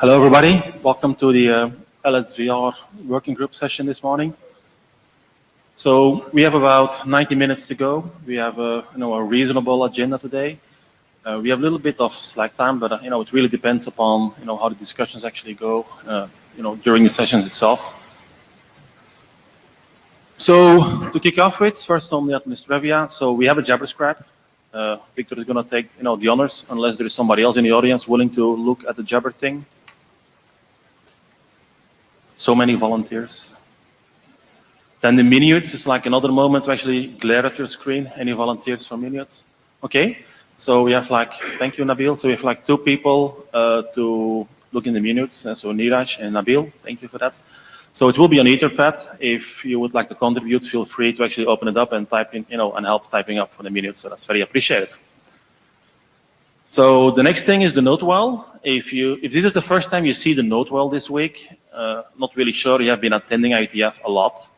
Hello, everybody. Welcome to the LSVR working group session this morning. So we have about 90 minutes to go. We have a reasonable agenda today. We have a little bit of slack time, but it really depends upon how the discussions actually go during the sessions itself. So to kick off with, first on the administrivia. So we have a Jabber scrap. Victor is going to take the honors, unless there is somebody else in the audience willing to look at the Jabber thing. So many volunteers. Then the minutes is like another moment to actually glare at your screen. Any volunteers for minutes? Okay. So we have thank you, Nabil. So we have 2 people to look in the minutes. So Niraj and Nabil, thank you for that. So it will be on Etherpad. If you would like to contribute, feel free to actually open it up and type in, and help typing up for the minutes. So that's very appreciated. So the next thing is the note well. If this is the first time you see the note well this week, not really sure you have been attending IETF a lot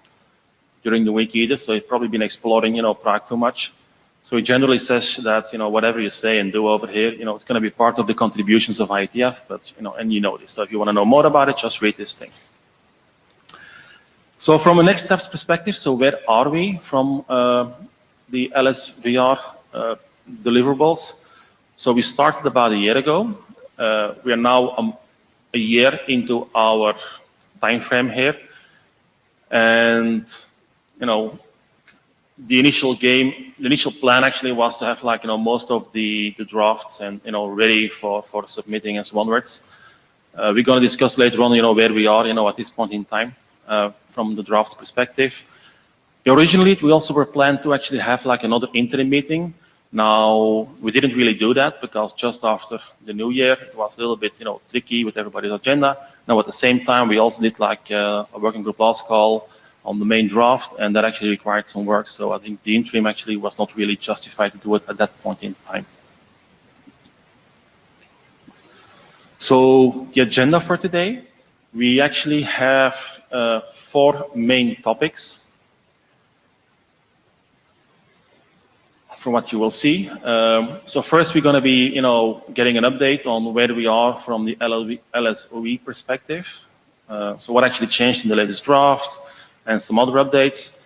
during the week either, so you've probably been exploring, Prague too much. So it generally says that, whatever you say and do over here, it's going to be part of the contributions of IETF, but, and you know this. So if you want to know more about it, just read this thing. So from a next steps perspective, so where are we from the LSVR deliverables? So we started about a year ago. We are now a year into our time frame here, and the initial plan actually was to have most of the drafts and ready for submitting and so onwards. We're going to discuss later on where we are at this point in time from the draft perspective. Originally we also were planned to actually have another interim meeting. Now, we didn't really do that because just after the new year, it was a little bit, tricky with everybody's agenda. Now, at the same time, we also did a working group last call on the main draft, and that actually required some work. So I think the interim actually was not really justified to do it at that point in time. So the agenda for today, we actually have 4 main topics. From what you will see. So first we're going to be, getting an update on where we are from the LSOE perspective. So what actually changed in the latest draft and some other updates.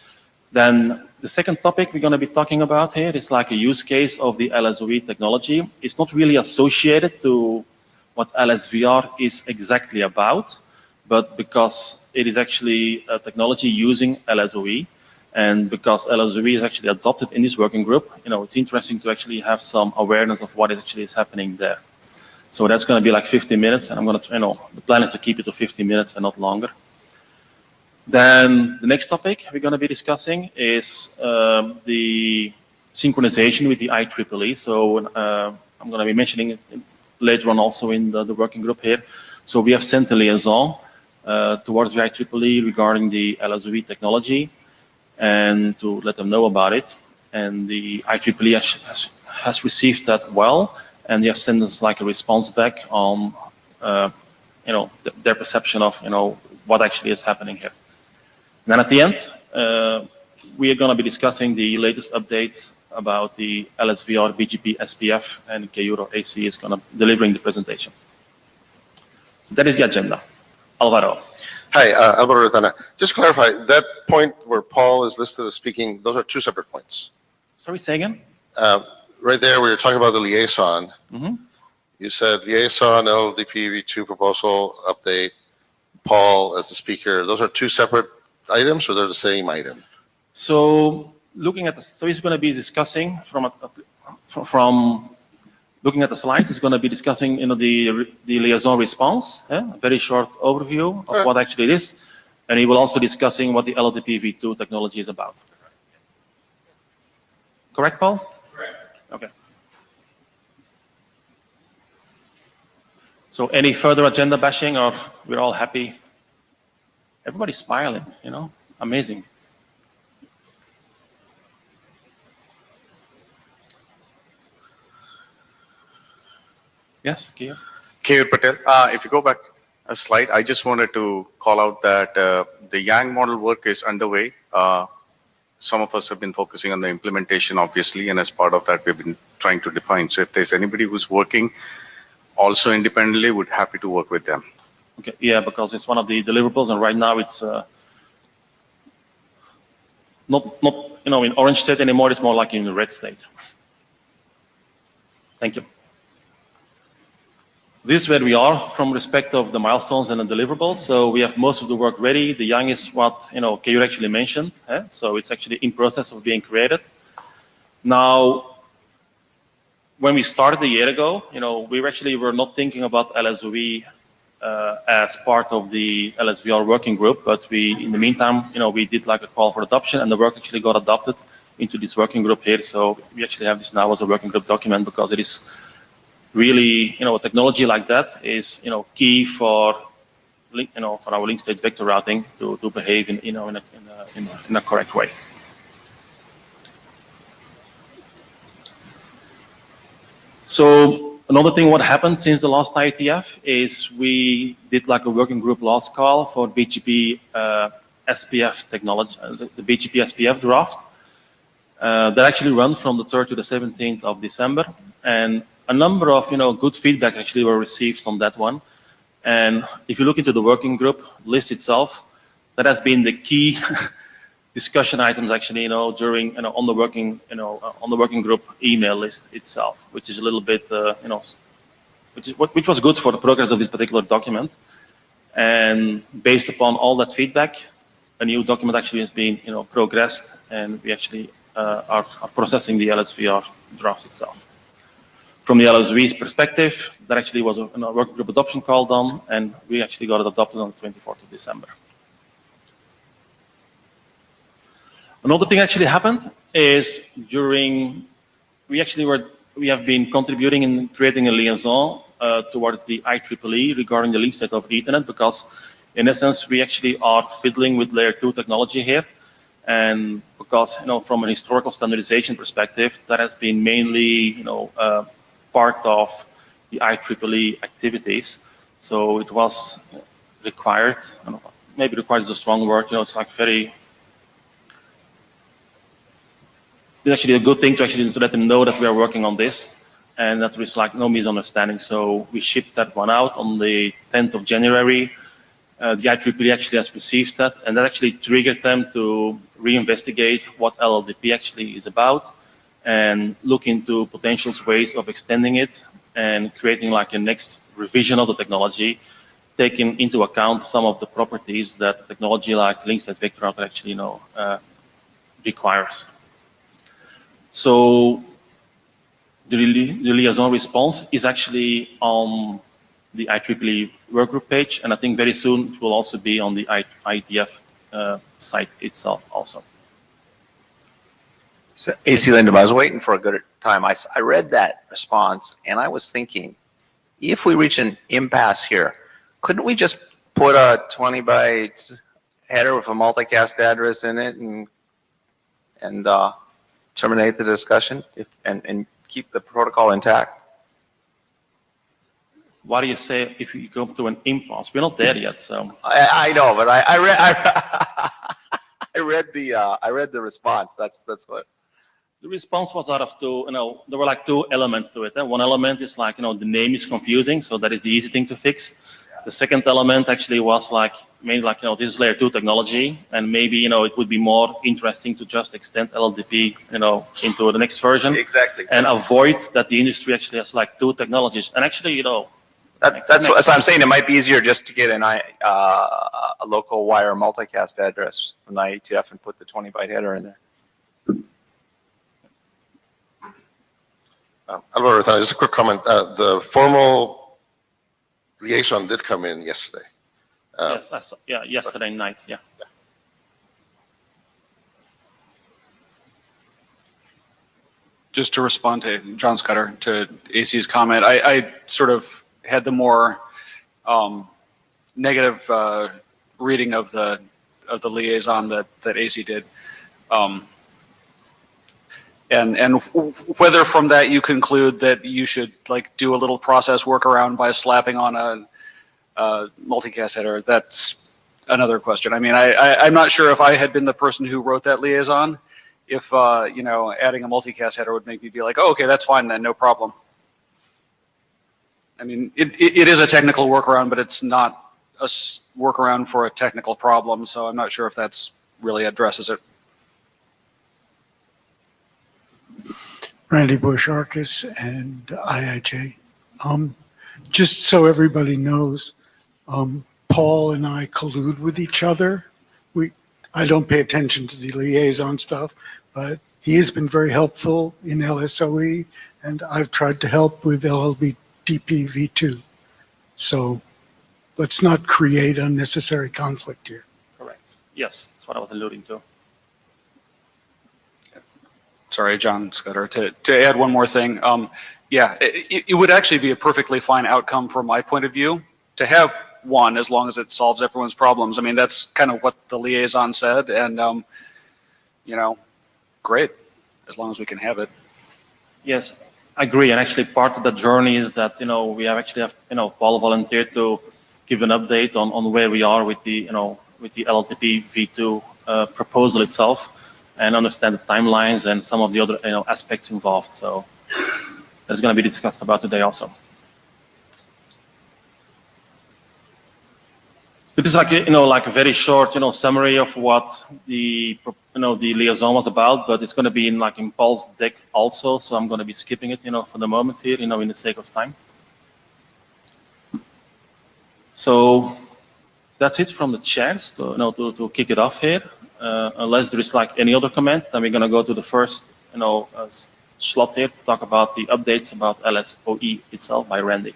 Then the second topic we're going to be talking about here is a use case of the LSOE technology. It's not really associated to what LSVR is exactly about, but because it is actually a technology using LSOE, and because LSOE is actually adopted in this working group, it's interesting to actually have some awareness of what actually is happening there. So that's going to be 50 minutes, and I'm going to, the plan is to keep it to 50 minutes and not longer. Then the next topic we're going to be discussing is the synchronization with the IEEE. So I'm going to be mentioning it later on also in the working group here. So we have sent a liaison towards the IEEE regarding the LSOE technology, and to let them know about it. And the IEEE has received that well, and they have sent us a response back on their perception of what actually is happening here. And then at the end, we are going to be discussing the latest updates about the LSVR, BGP, SPF, and Keyuro AC is going to delivering the presentation. So that is the agenda. Alvaro. Hi, Alvaro Retana. Just to clarify, that point where Paul is listed as speaking, those are 2 separate points. Sorry, say again? Right there, we were talking about the liaison. Mm-hmm. You said liaison, LDPV2 proposal, update, Paul as the speaker. Those are 2 separate items, or they're the same item? So looking at so he's going to be discussing from looking at the slides, he's going to be discussing the liaison response, a very short overview of what actually it is, and he will also discussing what the LDPV2 technology is about. Correct, Paul? Correct. Okay. So any further agenda bashing, or we're all happy? Everybody's smiling, you know, amazing. Yes, Kia? Kevin Patel. If you go back a slide, I just wanted to call out that the Yang model work is underway. Some of us have been focusing on the implementation, obviously, and as part of that, we've been trying to define. So if there's anybody who's working also independently, we're happy to work with them. Okay, yeah, because it's one of the deliverables, and right now it's not you know, in orange state anymore. It's more like in the red state. Thank you. This is where we are from respect of the milestones and the deliverables. So we have most of the work ready. The Yang is what, you know, Keyur actually mentioned. So it's actually in process of being created. Now, when we started a year ago, you know, we actually were not thinking about LSOE as part of the LSVR working group, but we, in the meantime, you know, we did like a call for adoption, and the work actually got adopted into this working group here. So we actually have this now as a working group document, because it is really, you know, a technology like that is, you know, key for, you know, for our link state vector routing to behave in, you know, in a correct way. So another thing what happened since the last IETF is we did like a working group last call for BGP SPF technology, the BGP SPF draft. That actually runs from the 3rd to the 17th of December. And a number of, you know, good feedback actually were received on that one. And if you look into the working group list itself, that has been the key discussion items actually, you know, during, you know, on the working group email list itself, which is a little bit, you know, which was good for the progress of this particular document. And based upon all that feedback, a new document actually has been, you know, progressed, and we actually are processing the LSVR draft itself. From the LSV's perspective, there actually was a working group adoption call done, and we actually got it adopted on the 24th of December. Another thing actually happened is we have been contributing in creating a liaison towards the IEEE regarding the link state of Ethernet, because in essence, we actually are fiddling with layer 2 technology here. And because, you know, from an historical standardization perspective, that has been mainly, you know, part of the IEEE activities. So it was required, I don't know, maybe required is a strong word, you know, it's like it's actually a good thing to actually let them know that we are working on this, and that there is like no misunderstanding. So we shipped that one out on the 10th of January. The IEEE actually has received that, and that actually triggered them to reinvestigate what LLDP actually is about, and look into potential ways of extending it and creating like a next revision of the technology, taking into account some of the properties that technology like link state vector router actually, you know, requires. So the liaison response is actually on the IEEE workgroup page, and I think very soon it will also be on the IETF site itself also. So, AC Linda, I was waiting for a good time. I read that response, and I was thinking, if we reach an impasse here, couldn't we just put a 20 byte header with a multicast address in it and terminate the discussion and keep the protocol intact? What do you say if you go to an impasse? We're not there yet, so. I know, but I read the response. That's what. The response was out of two, you know, there were like two elements to it. One element is like, you know, the name is confusing, so that is the easy thing to fix. The second element actually was like, mainly like, you know, this is layer 2 technology, and maybe, you know, it would be more interesting to just extend LLDP, you know, into the next version. Exactly. And avoid that the industry actually has like 2 technologies. And actually, you know, that's what I'm saying. It might be easier just to get a local wire multicast address from the IETF and put the 20 byte header in there. Alvaro, just a quick comment. The formal liaison did come in yesterday. yes, I saw, yeah, yesterday night, yeah. just to respond to John Scudder, to AC's comment, I sort of had the more negative reading of the liaison that AC did. And whether from that you conclude that you should like do a little process workaround by slapping on a multicast header, that's another question. I mean, I'm not sure if I had been the person who wrote that liaison, if you know, adding a multicast header would make me be like, oh, okay, that's fine then, no problem. I mean, it is a technical workaround, but it's not a workaround for a technical problem, so I'm not sure if that's really addresses it. Randy Bush, Arcus, and IIJ. Just so everybody knows, Paul and I collude with each other. I don't pay attention to the liaison stuff, but he has been very helpful in LSOE, and I've tried to help with LLBTP v2. So let's not create unnecessary conflict here. Correct. Yes, that's what I was alluding to. Sorry, John Scudder, to add one more thing. Yeah, it would actually be a perfectly fine outcome from my point of view to have one, as long as it solves everyone's problems. I mean, that's kind of what the liaison said, and you know, great, as long as we can have it. Yes, I agree. And actually part of the journey is that, you know, we have Paul volunteered to give an update on where we are with the, you know, with the LLTP v2 proposal itself, and understand the timelines and some of the other, you know, aspects involved. So that's going to be discussed about today also. So this is like, you know, like a very short, you know, summary of what the, you know, the liaison was about, but it's going to be in like in Paul's deck also. So I'm going to be skipping it, you know, for the moment here, you know, in the sake of time. So that's it from the chats to, you know, to kick it off here. Unless there is like any other comment, then we're going to go to the first, you know, slot here to talk about the updates about LSOE itself by Randy.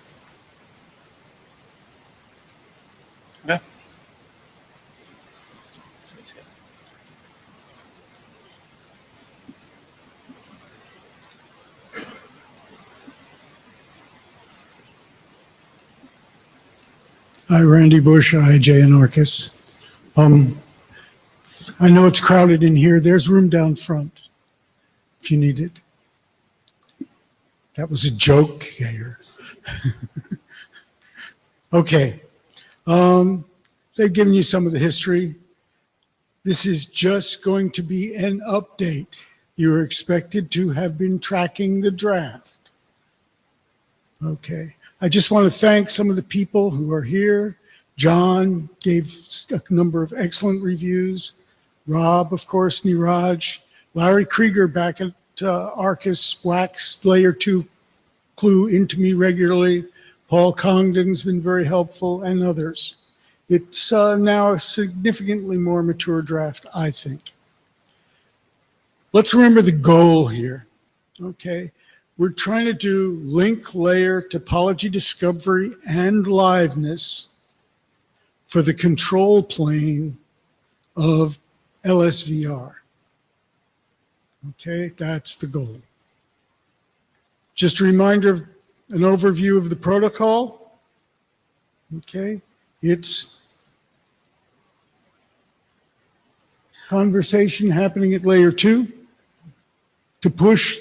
Okay. Hi, Randy Bush, IJ and Arcus. I know it's crowded in here. There's room down front if you need it. That was a joke here. Okay. They've given you some of the history. This is just going to be an update. You are expected to have been tracking the draft. Okay. I just want to thank some of the people who are here. John gave a number of excellent reviews. Rob, of course, Niraj. Larry Krieger back at Arcus waxed layer 2 clue into me regularly. Paul Congdon's been very helpful, and others. It's now a significantly more mature draft, I think. Let's remember the goal here, okay? We're trying to do link layer topology discovery and liveness for the control plane of LSVR. Okay, that's the goal. Just a reminder of an overview of the protocol. Okay, it's conversation happening at layer 2 to push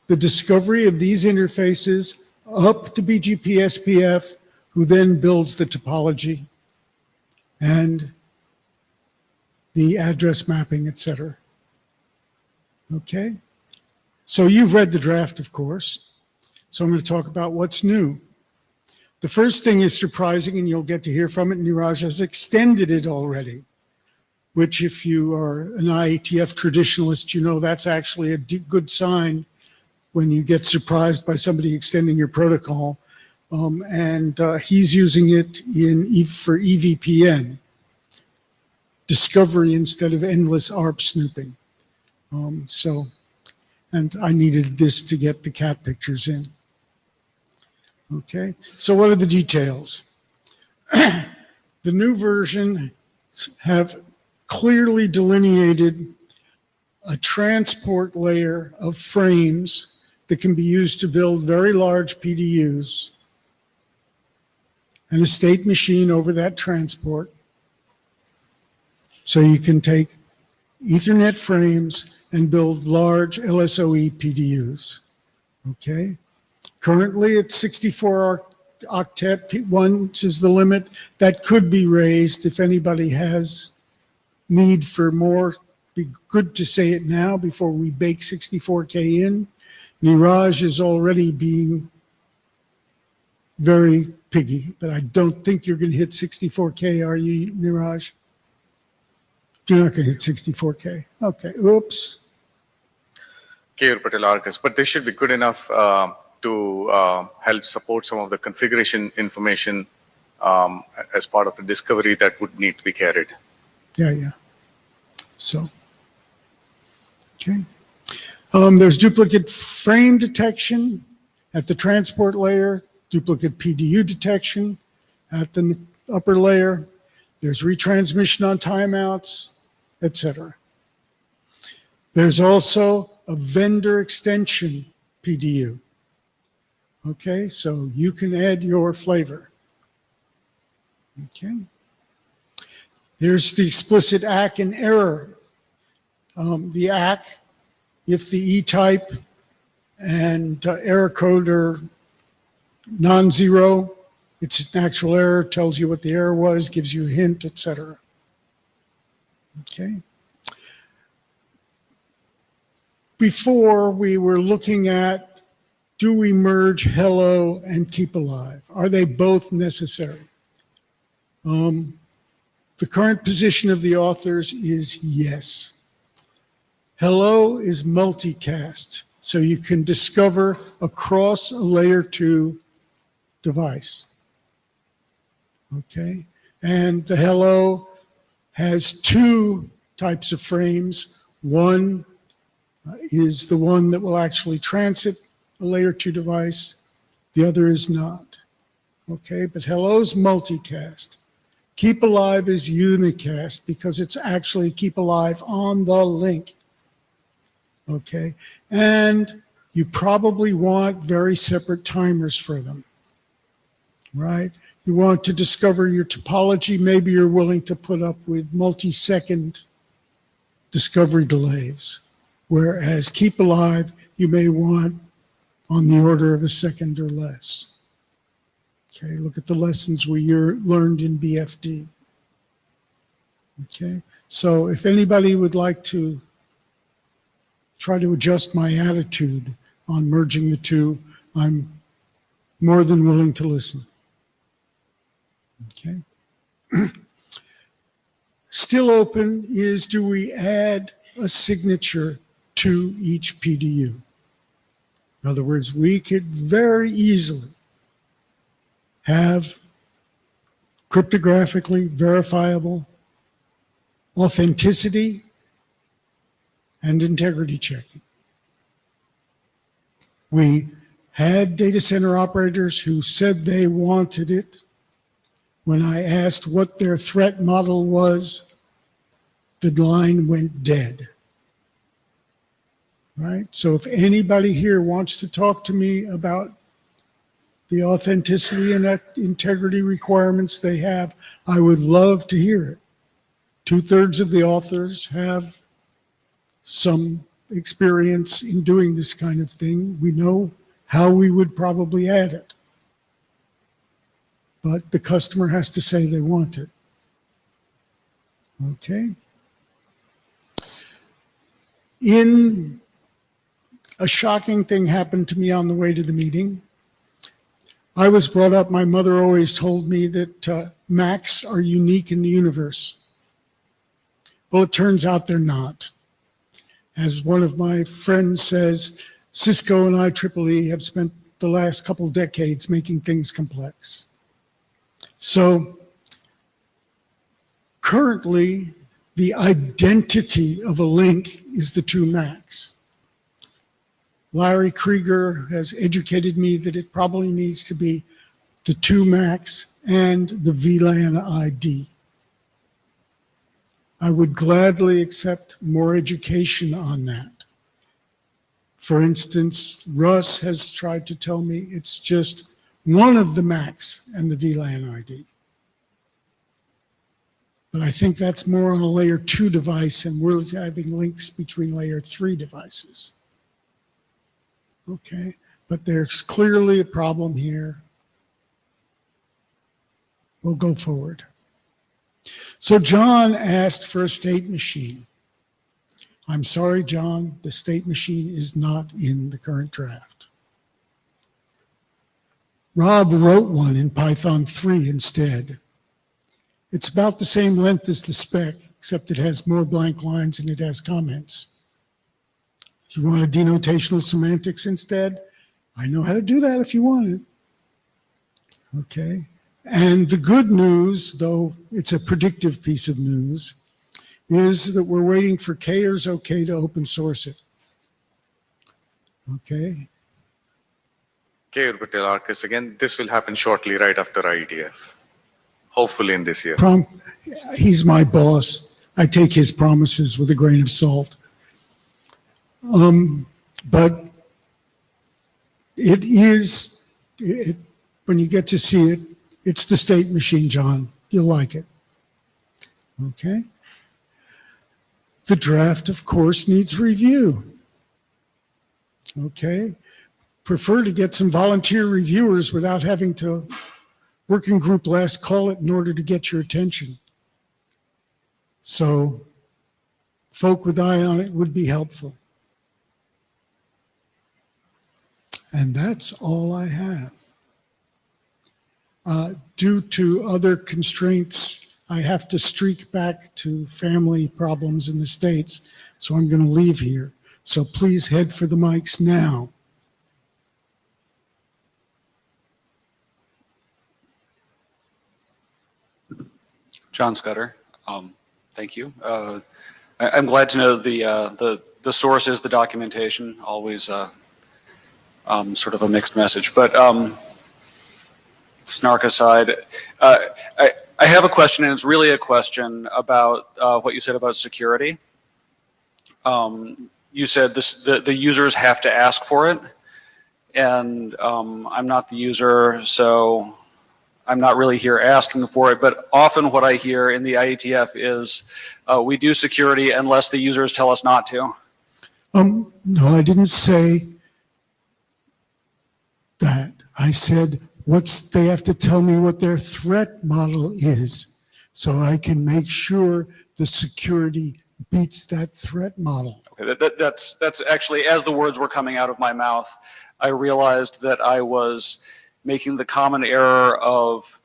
the discovery of these interfaces up to BGP SPF, who then builds the topology and the address mapping, etc. Okay, so you've read the draft, of course. So I'm going to talk about what's new. The first thing is surprising, and you'll get to hear from it. Niraj has extended it already, which if you are an IETF traditionalist, you know that's actually a good sign when you get surprised by somebody extending your protocol. He's using it for EVPN discovery instead of endless ARP snooping. And I needed this to get the cat pictures in. Okay, so what are the details? The new version have clearly delineated a transport layer of frames that can be used to build very large PDUs, and a state machine over that transport. So you can take Ethernet frames and build large LSOE PDUs, okay? Currently it's 64 octet, 1 is the limit. That could be raised if anybody has need for more. Be good to say it now before we bake 64K in. Niraj is already being very piggy, but I don't think you're going to hit 64K, are you, Niraj? You're not going to hit 64K. Okay, oops. K. Patel Arcus, but this should be good enough to help support some of the configuration information as part of the discovery that would need to be carried. Yeah. So, okay. There's duplicate frame detection at the transport layer, duplicate PDU detection at the upper layer. There's retransmission on timeouts, etc. There's also a vendor extension PDU. Okay, so you can add your flavor. Okay. There's the explicit ACK and error. The ACK, if the E-type and error code are non-zero, it's an actual error, tells you what the error was, gives you a hint, etc. Okay. Before we were looking at, do we merge hello and keep alive? Are they both necessary? The current position of the authors is yes. Hello is multicast, so you can discover across a layer 2 device. Okay, and the hello has 2 types of frames. One is the one that will actually transit a layer 2 device. The other is not. Okay, but hello's multicast. Keep alive is unicast because it's actually keep alive on the link. Okay, and you probably want very separate timers for them, right? You want to discover your topology. Maybe you're willing to put up with multi-second discovery delays, whereas keep alive, you may want on the order of a second or less. Okay, look at the lessons we learned in BFD. Okay, so if anybody would like to try to adjust my attitude on merging the two, I'm more than willing to listen. Okay. Still open is, do we add a signature to each PDU? In other words, we could very easily have cryptographically verifiable authenticity and integrity checking. We had data center operators who said they wanted it. When I asked what their threat model was, the line went dead. Right? So if anybody here wants to talk to me about the authenticity and integrity requirements they have, I would love to hear it. 2/3 of the authors have some experience in doing this kind of thing. We know how we would probably add it. But the customer has to say they want it. Okay? A shocking thing happened to me on the way to the meeting. I was brought up, my mother always told me that Macs are unique in the universe. Well, it turns out they're not. As one of my friends says, Cisco and IEEE have spent the last couple decades making things complex. So currently, the identity of a link is the 2 Macs. Larry Krieger has educated me that it probably needs to be the 2 Macs and the VLAN ID. I would gladly accept more education on that. For instance, Russ has tried to tell me it's just one of the MACs and the VLAN ID. But I think that's more on a layer 2 device, and we're having links between layer 3 devices. Okay, but there's clearly a problem here. We'll go forward. So John asked for a state machine. I'm sorry, John, the state machine is not in the current draft. Rob wrote one in Python 3 instead. It's about the same length as the spec, except it has more blank lines and it has comments. If you want a denotational semantics instead, I know how to do that if you want it. Okay. And the good news, though it's a predictive piece of news, is that we're waiting for Kayer's okay to open source it. Okay. Okay, Patel Arcus, again, this will happen shortly right after IETF. Hopefully in this year. He's my boss. I take his promises with a grain of salt. But it is, when you get to see it, it's the state machine, John. You'll like it. Okay? The draft, of course, needs review. Okay? Prefer to get some volunteer reviewers without having to working group last call it in order to get your attention. So, folk with eye on it would be helpful. And that's all I have. Due to other constraints, I have to streak back to family problems in the States, so I'm going to leave here. So please head for the mics now. John Scudder, thank you. I'm glad to know the source is the documentation, always sort of a mixed message. But snark aside, I have a question, and it's really a question about what you said about security. You said the users have to ask for it, and I'm not the user, so I'm not really here asking for it, but often what I hear in the IETF is we do security unless the users tell us not to. No, I didn't say that. I said they have to tell me what their threat model is so I can make sure the security beats that threat model. Okay, that's actually, as the words were coming out of my mouth, I realized that I was making the common error of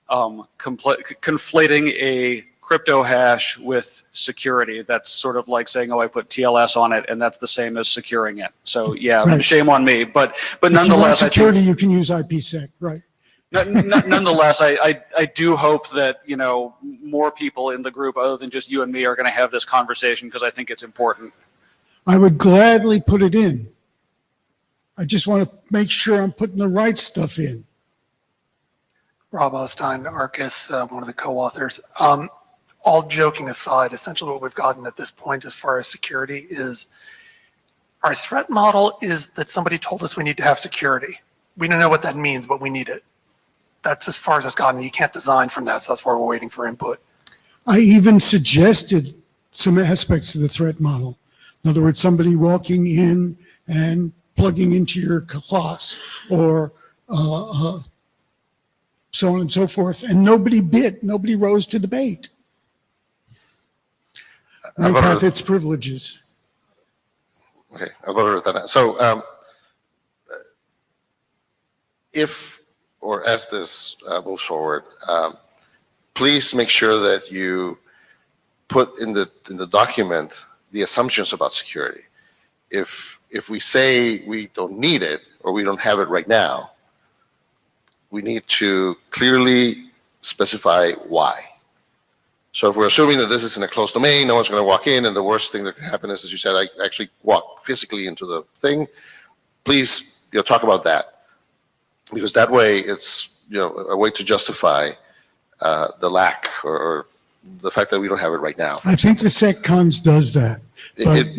conflating a crypto hash with security. That's sort of like saying, oh, I put TLS on it, and that's the same as securing it. So yeah, Right. Shame on me. But If nonetheless, you want security, you can use IPsec, right? Nonetheless, I do hope that, you know, more people in the group other than just you and me are going to have this conversation, because I think it's important. I would gladly put it in. I just want to make sure I'm putting the right stuff in. Rob Osstein, Arcus, one of the co-authors. All joking aside, essentially what we've gotten at this point as far as security is our threat model is that somebody told us we need to have security. We don't know what that means, but we need it. That's as far as it's gotten. You can't design from that, so that's why we're waiting for input. I even suggested some aspects of the threat model. In other words, somebody walking in and plugging into your class, or so on and so forth, and nobody rose to the bait. Rank hath its privileges. Okay, I'll go with that. So if, or as this moves forward, please make sure that you put in the document the assumptions about security. If we say we don't need it or we don't have it right now, we need to clearly specify why. So if we're assuming that this is in a closed domain, no one's going to walk in, and the worst thing that can happen is, as you said, I actually walk physically into the thing, please, talk about that, because that way it's, a way to justify the lack or the fact that we don't have it right now. I think the SecCons does that, It- but it-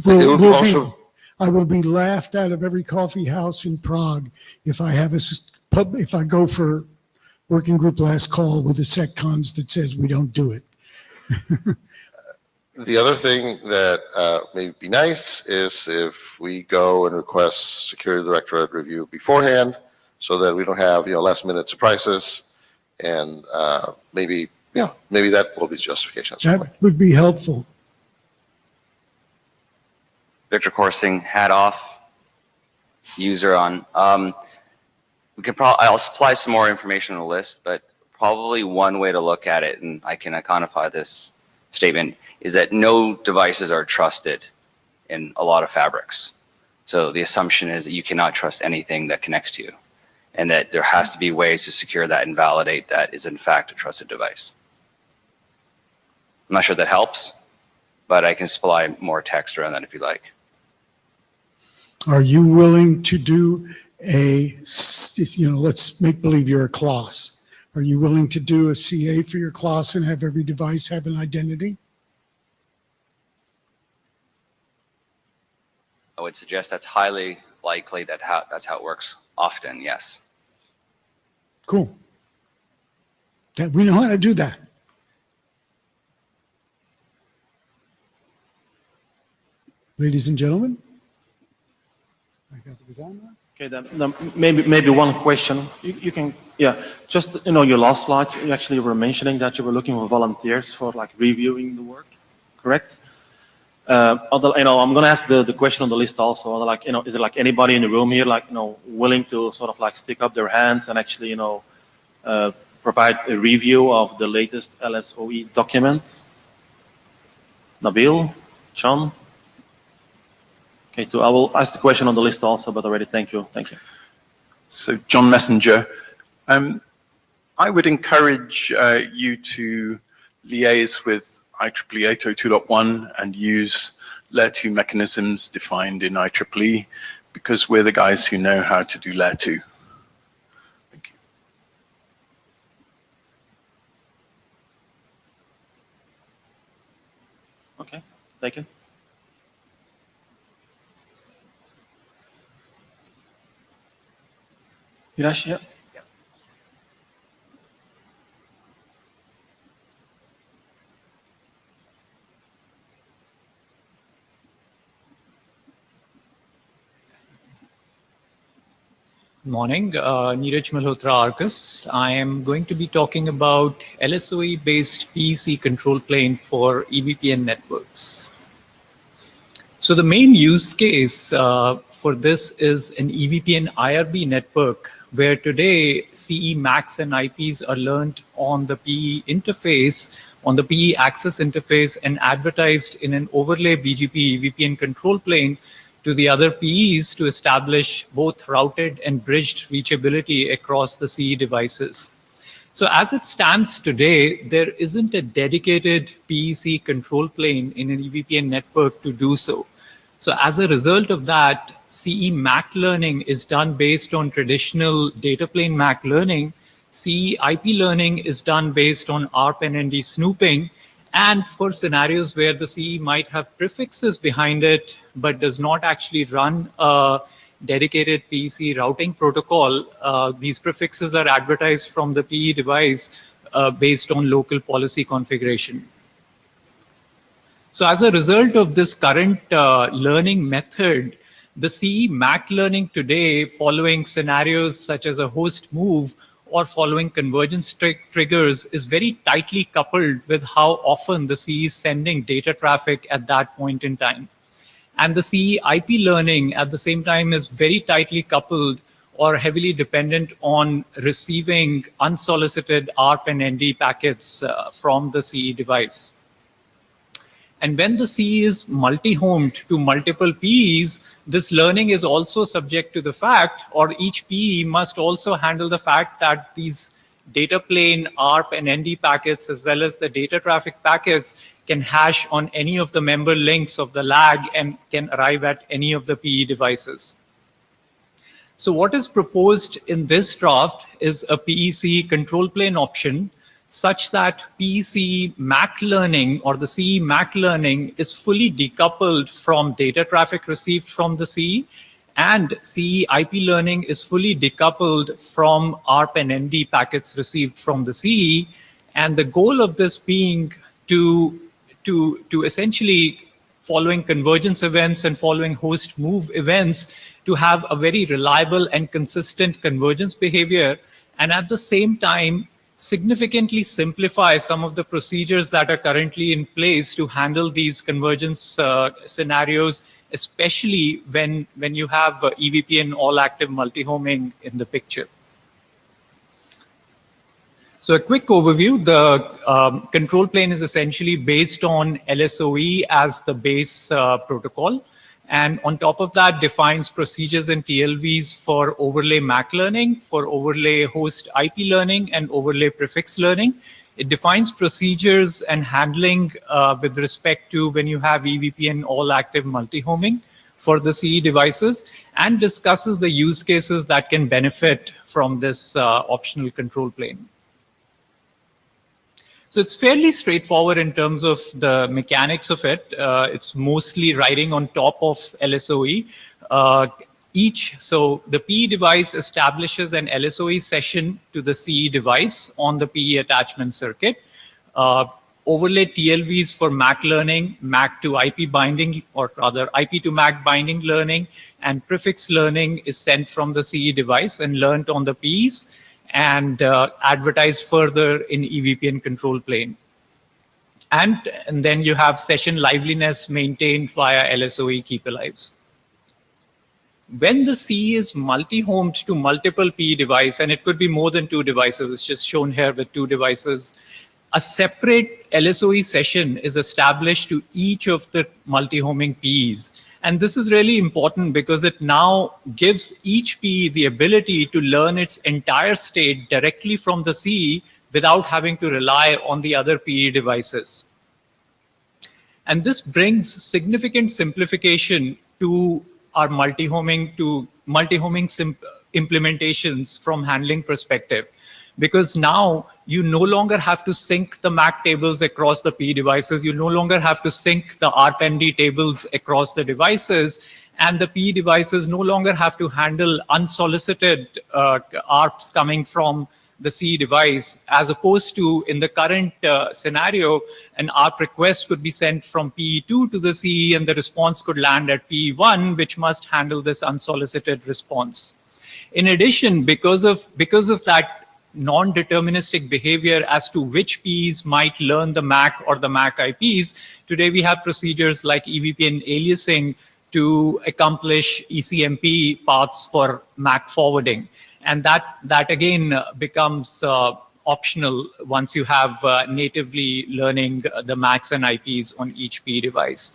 will, it would will also- I will be laughed out of every coffee house in Prague if I have if I go for working group last call with a SecCons that says we don't do it. The other thing that may be nice is if we go and request Security Directorate review beforehand, so that we don't have, last minute surprises, and maybe that will be justification at some point. That would be helpful. Victor Coursing, hat off, user on. We can probably, I'll supply some more information on the list, but probably one way to look at it, and I can iconify this statement, is that no devices are trusted in a lot of fabrics. So the assumption is that you cannot trust anything that connects to you, and that there has to be ways to secure that and validate that is in fact a trusted device. I'm not sure that helps, but I can supply more text around that if you like. Are you willing to do let's make believe you're a class. Are you willing to do a CA for your class and have every device have an identity? I would suggest that's highly likely that that's how it works often, yes. Cool. That we know how to do that. Ladies and gentlemen. Okay, then maybe one question. You can, just, your last slide, you actually were mentioning that you were looking for volunteers for like reviewing the work, correct? I'm going to ask the question on the list also, like, is there like anybody in the room here, like, willing to sort of like stick up their hands and actually, provide a review of the latest LSOE document? Nabil, Sean? Okay, I will ask the question on the list also, but already thank you. So John Messenger, I would encourage you to liaise with IEEE 802.1 and use Layer 2 mechanisms defined in IEEE, because we're the guys who know how to do Layer 2. Thank you. Okay, thank you. Hirash, yeah. Good morning, Neeraj Malhotra, Arcus. I am going to be talking about LSOE-based PEC control plane for EVPN networks. So the main use case for this is an EVPN-IRB network, where today CE MACs and IPs are learned on the PE interface, on the PE access interface, and advertised in an overlay BGP EVPN control plane to the other PEs to establish both routed and bridged reachability across the CE devices. So as it stands today, there isn't a dedicated PEC control plane in an EVPN network to do so. So as a result of that, CE MAC learning is done based on traditional data plane MAC learning. CE IP learning is done based on ARP and ND snooping. And for scenarios where the CE might have prefixes behind it, but does not actually run a dedicated PEC routing protocol, these prefixes are advertised from the PE device based on local policy configuration. So as a result of this current learning method, the CE MAC learning today, following scenarios such as a host move or following convergence triggers, is very tightly coupled with how often the CE is sending data traffic at that point in time. And the CE IP learning at the same time is very tightly coupled or heavily dependent on receiving unsolicited ARP and ND packets from the CE device. And when the CE is multi-homed to multiple PEs, this learning is also subject to the fact, or each PE must also handle the fact that these data plane ARP and ND packets, as well as the data traffic packets, can hash on any of the member links of the lag and can arrive at any of the PE devices. So what is proposed in this draft is a PEC control plane option such that PCE MAC learning or the CE MAC learning is fully decoupled from data traffic received from the CE, and CE IP learning is fully decoupled from ARP and ND packets received from the CE. And the goal of this being to essentially, following convergence events and following host move events, to have a very reliable and consistent convergence behavior, and at the same time significantly simplify some of the procedures that are currently in place to handle these convergence scenarios, especially when you have EVPN all-active multi-homing in the picture. So a quick overview, the control plane is essentially based on LSOE as the base protocol. And on top of that, defines procedures and TLVs for overlay MAC learning, for overlay host IP learning, and overlay prefix learning. It defines procedures and handling with respect to when you have EVPN all-active multi-homing for the CE devices, and discusses the use cases that can benefit from this optional control plane. So it's fairly straightforward in terms of the mechanics of it. It's mostly riding on top of LSOE. So the PE device establishes an LSOE session to the CE device on the PE attachment circuit. Overlay TLVs for MAC learning, MAC to IP binding, or rather IP to MAC binding learning, and prefix learning is sent from the CE device and learned on the PEs, and advertised further in EVPN control plane. And then you have session liveliness maintained via LSOE keep alives. When the CE is multi-homed to multiple PE device, and it could be more than 2 devices, it's just shown here with 2 devices, a separate LSOE session is established to each of the multi-homing PEs. And this is really important because it now gives each PE the ability to learn its entire state directly from the CE without having to rely on the other PE devices. And this brings significant simplification to our multi-homing implementations from handling perspective. Because now you no longer have to sync the MAC tables across the PE devices. You no longer have to sync the ARP-ND tables across the devices. And the PE devices no longer have to handle unsolicited ARPs coming from the CE device, as opposed to in the current scenario, an ARP request could be sent from PE2 to the CE, and the response could land at PE1, which must handle this unsolicited response. In addition, because of that non-deterministic behavior as to which PEs might learn the MAC or the MAC IPs, today we have procedures like EVPN aliasing to accomplish ECMP paths for MAC forwarding. And that again becomes optional once you have natively learning the MACs and IPs on each PE device.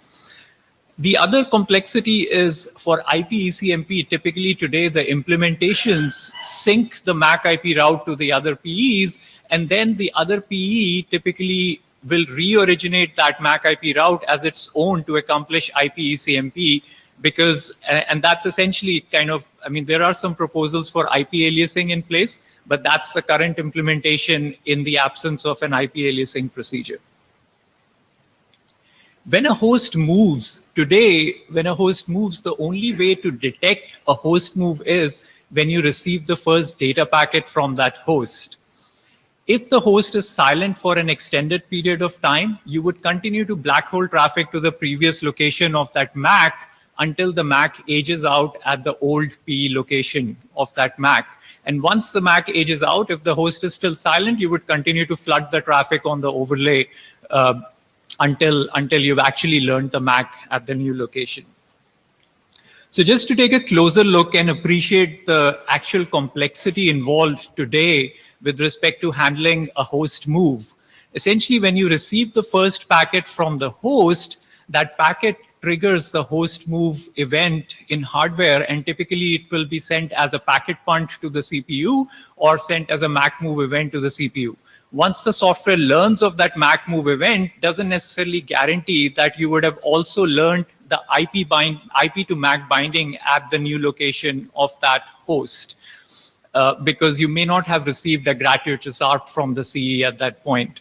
The other complexity is for IP ECMP, typically today the implementations sync the MAC IP route to the other PEs, and then the other PE typically will re-originate that MAC IP route as its own to accomplish IP ECMP, because, and that's essentially kind of, I mean, there are some proposals for IP aliasing in place, but that's the current implementation in the absence of an IP aliasing procedure. When a host moves, today, when a host moves, the only way to detect a host move is when you receive the first data packet from that host. If the host is silent for an extended period of time, you would continue to black hole traffic to the previous location of that MAC until the MAC ages out at the old PE location of that MAC. And once the MAC ages out, if the host is still silent, you would continue to flood the traffic on the overlay until you've actually learned the MAC at the new location. So just to take a closer look and appreciate the actual complexity involved today with respect to handling a host move. Essentially, when you receive the first packet from the host, that packet triggers the host move event in hardware, and typically it will be sent as a packet punt to the CPU or sent as a MAC move event to the CPU. Once the software learns of that MAC move event, doesn't necessarily guarantee that you would have also learned the IP to MAC binding at the new location of that host. because you may not have received a gratuitous ARP from the CE at that point.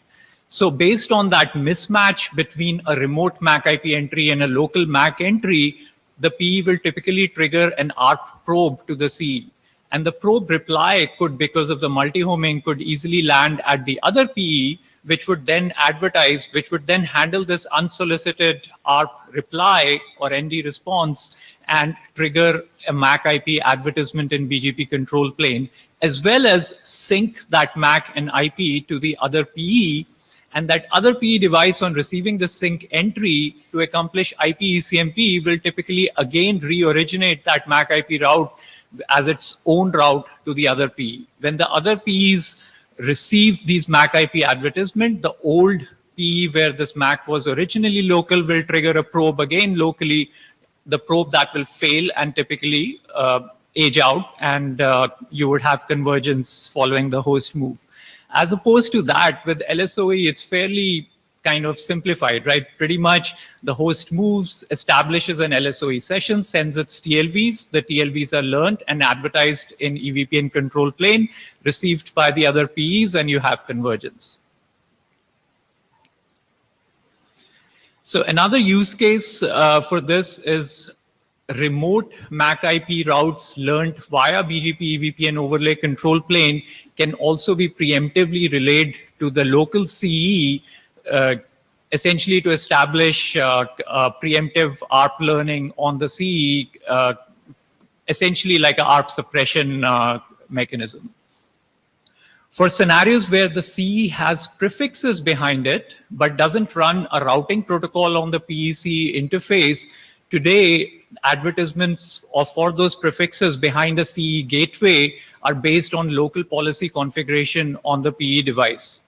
So based on that mismatch between a remote MAC IP entry and a local MAC entry, the PE will typically trigger an ARP probe to the CE. And the probe reply could, because of the multi-homing, could easily land at the other PE, which would then advertise, which would then handle this unsolicited ARP reply or ND response and trigger a MAC IP advertisement in BGP control plane, as well as sync that MAC and IP to the other PE. And that other PE device, on receiving the sync entry to accomplish IP ECMP, will typically again re-originate that MAC IP route as its own route to the other PE. When the other PEs receive these MAC IP advertisement, the old PE where this MAC was originally local will trigger a probe again locally, the probe that will fail and typically age out, and you would have convergence following the host move. As opposed to that, with LSOE, it's fairly kind of simplified, right? Pretty much the host moves, establishes an LSOE session, sends its TLVs. The TLVs are learned and advertised in EVPN control plane, received by the other PEs, and you have convergence. So another use case for this is remote MAC IP routes learned via BGP EVPN overlay control plane can also be preemptively relayed to the local CE, essentially to establish preemptive ARP learning on the CE, essentially like an ARP suppression mechanism. For scenarios where the CE has prefixes behind it, but doesn't run a routing protocol on the PEC interface, today, advertisements for those prefixes behind the CE gateway are based on local policy configuration on the PE device.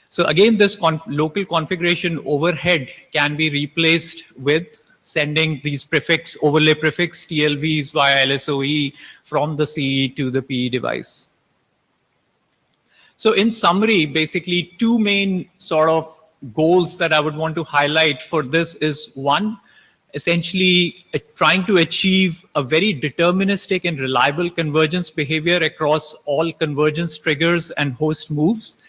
So again, this local configuration overhead can be replaced with sending these overlay prefix TLVs via LSOE from the CE to the PE device. So in summary, basically two main sort of goals that I would want to highlight for this is, one, essentially trying to achieve a very deterministic and reliable convergence behavior across all convergence triggers and host moves.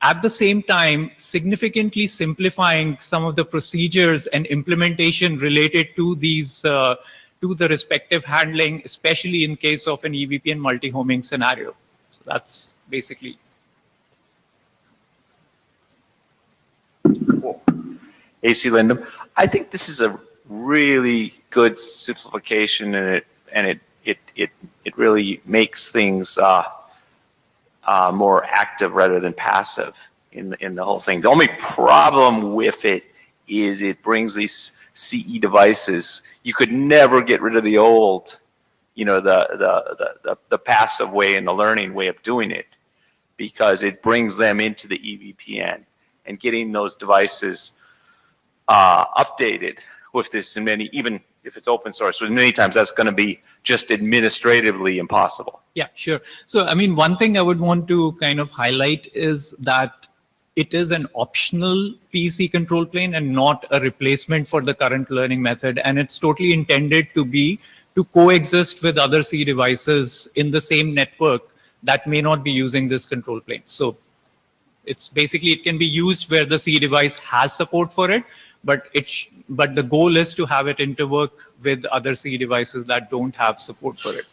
At the same time, significantly simplifying some of the procedures and implementation related to these, to the respective handling, especially in case of an EVPN multi-homing scenario. So that's basically. Cool. AC Lindum, I think this is a really good simplification, and it really makes things more active rather than passive in the whole thing. The only problem with it is it brings these CE devices. You could never get rid of the old, you know, the passive way and the learning way of doing it, because it brings them into the EVPN, and getting those devices updated with this, and many, even if it's open source, so many times that's going to be just administratively impossible. Yeah, sure. So, I mean, one thing I would want to kind of highlight is that it is an optional PEC control plane and not a replacement for the current learning method. And it's totally intended to coexist with other C devices in the same network that may not be using this control plane. So it's basically, it can be used where the C device has support for it, but the goal is to have it interwork with other C devices that don't have support for it.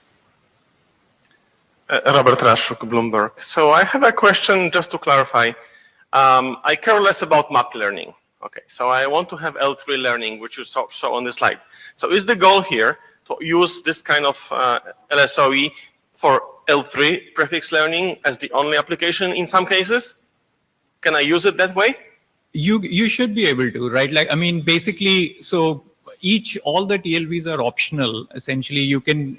Robert Raszczuk, Bloomberg. So I have a question just to clarify. I care less about MAC learning. Okay, so I want to have L3 learning, which you show on the slide. So is the goal here to use this kind of LSOE for L3 prefix learning as the only application in some cases? Can I use it that way? You should be able to, right? Like, I mean, basically, so all the TLVs are optional. Essentially, you can,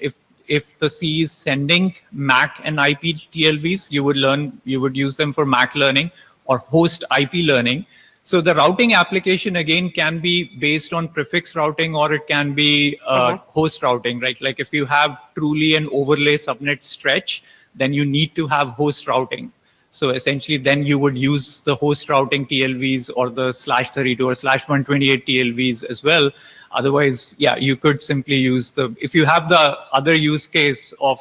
if the C is sending MAC and IP TLVs, you would use them for MAC learning or host IP learning. So the routing application, again, can be based on prefix routing, or it can be host routing, right? Like if you have truly an overlay subnet stretch, then you need to have host routing. So essentially, then you would use the host routing TLVs or the /32 or /128 TLVs as well. Otherwise, yeah, you could simply use if you have the other use case of,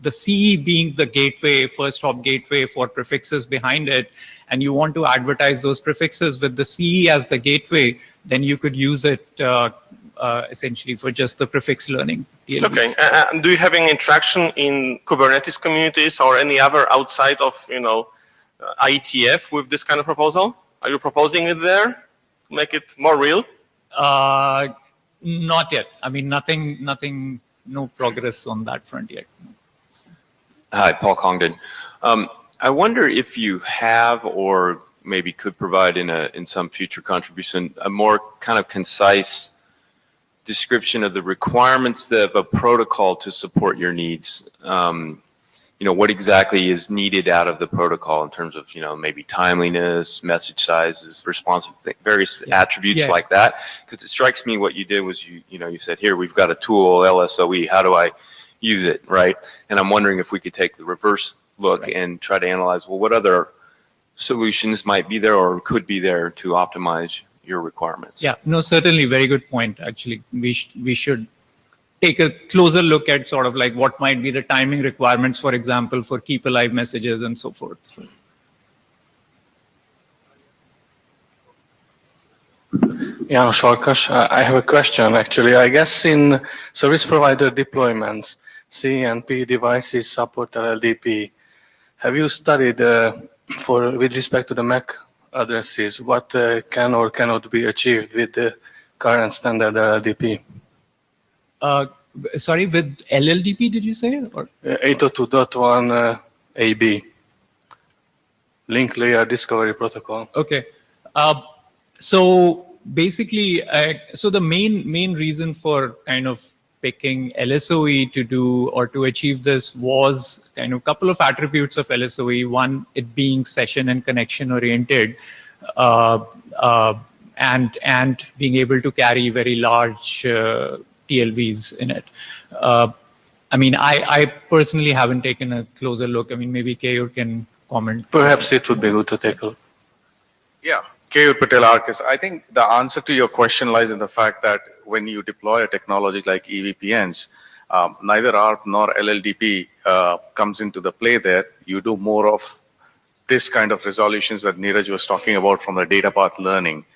the CE being the gateway, first hop gateway for prefixes behind it, and you want to advertise those prefixes with the CE as the gateway, then you could use it essentially for just the prefix learning TLVs. Okay. Do you have any interaction in Kubernetes communities or any other outside of, IETF with this kind of proposal? Are you proposing it there to make it more real? Not yet. I mean, nothing, no progress on that front yet. Hi, Paul Congdon. I wonder if you have or maybe could provide in some future contribution a more kind of concise description of the requirements of a protocol to support your needs. What exactly is needed out of the protocol in terms of, maybe timeliness, message sizes, responsive, various attributes like that. Because it strikes me what you did was you said, here, we've got a tool, LSOE, how do I use it, right? And I'm wondering if we could take the reverse look and try to analyze, well, what other solutions might be there or could be there to optimize your requirements? Yeah, no, certainly very good point. Actually, we should take a closer look at sort of like what might be the timing requirements, for example, for keep alive messages and so forth. Yeah, Sharkash, I have a question actually. I guess in service provider deployments, C and P devices support LLDP. Have you studied with respect to the MAC addresses, what can or cannot be achieved with the current standard LLDP? Sorry, with LLDP, did you say? Or 802.1 AB, link layer discovery protocol. Okay. So basically, so the main reason for kind of picking LSOE to do or to achieve this was kind of a couple of attributes of LSOE. One, it being session and connection oriented, and being able to carry very large TLVs in it. I mean, I personally haven't taken a closer look. I mean, maybe Keyur can comment. Perhaps it would be good to take a look. Yeah, Keyur Patel, Arcus. I think the answer to your question lies in the fact that when you deploy a technology like EVPNs, neither ARP nor LLDP comes into the play there. You do more of this kind of resolutions that Neeraj was talking about from the data path learning.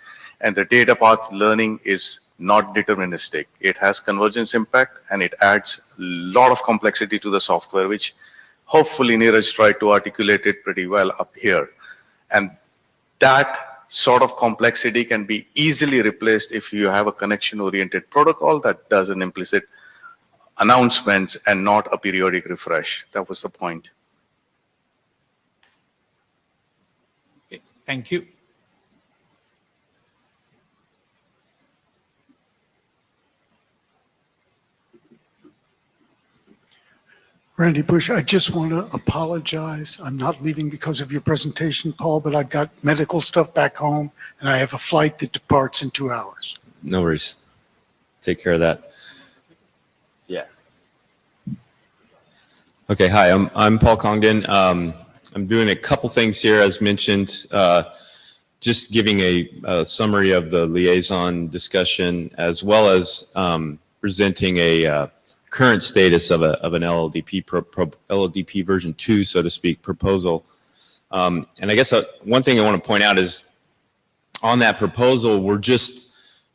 And the data path learning is not deterministic. It has convergence impact and it adds a lot of complexity to the software, which hopefully Neeraj tried to articulate it pretty well up here. And that sort of complexity can be easily replaced if you have a connection-oriented protocol that does an implicit announcements and not a periodic refresh. That was the point. Okay, thank you. Randy Bush, I just want to apologize. I'm not leaving because of your presentation, Paul, but I've got medical stuff back home and I have a flight that departs in 2 hours. No worries. Take care of that. Yeah. Okay, hi, I'm Paul Congdon. I'm doing a couple things here as mentioned, just giving a summary of the liaison discussion as well as presenting a current status of an LLDP LLDP version 2, so to speak, proposal. And I guess one thing I want to point out is on that proposal, we're just,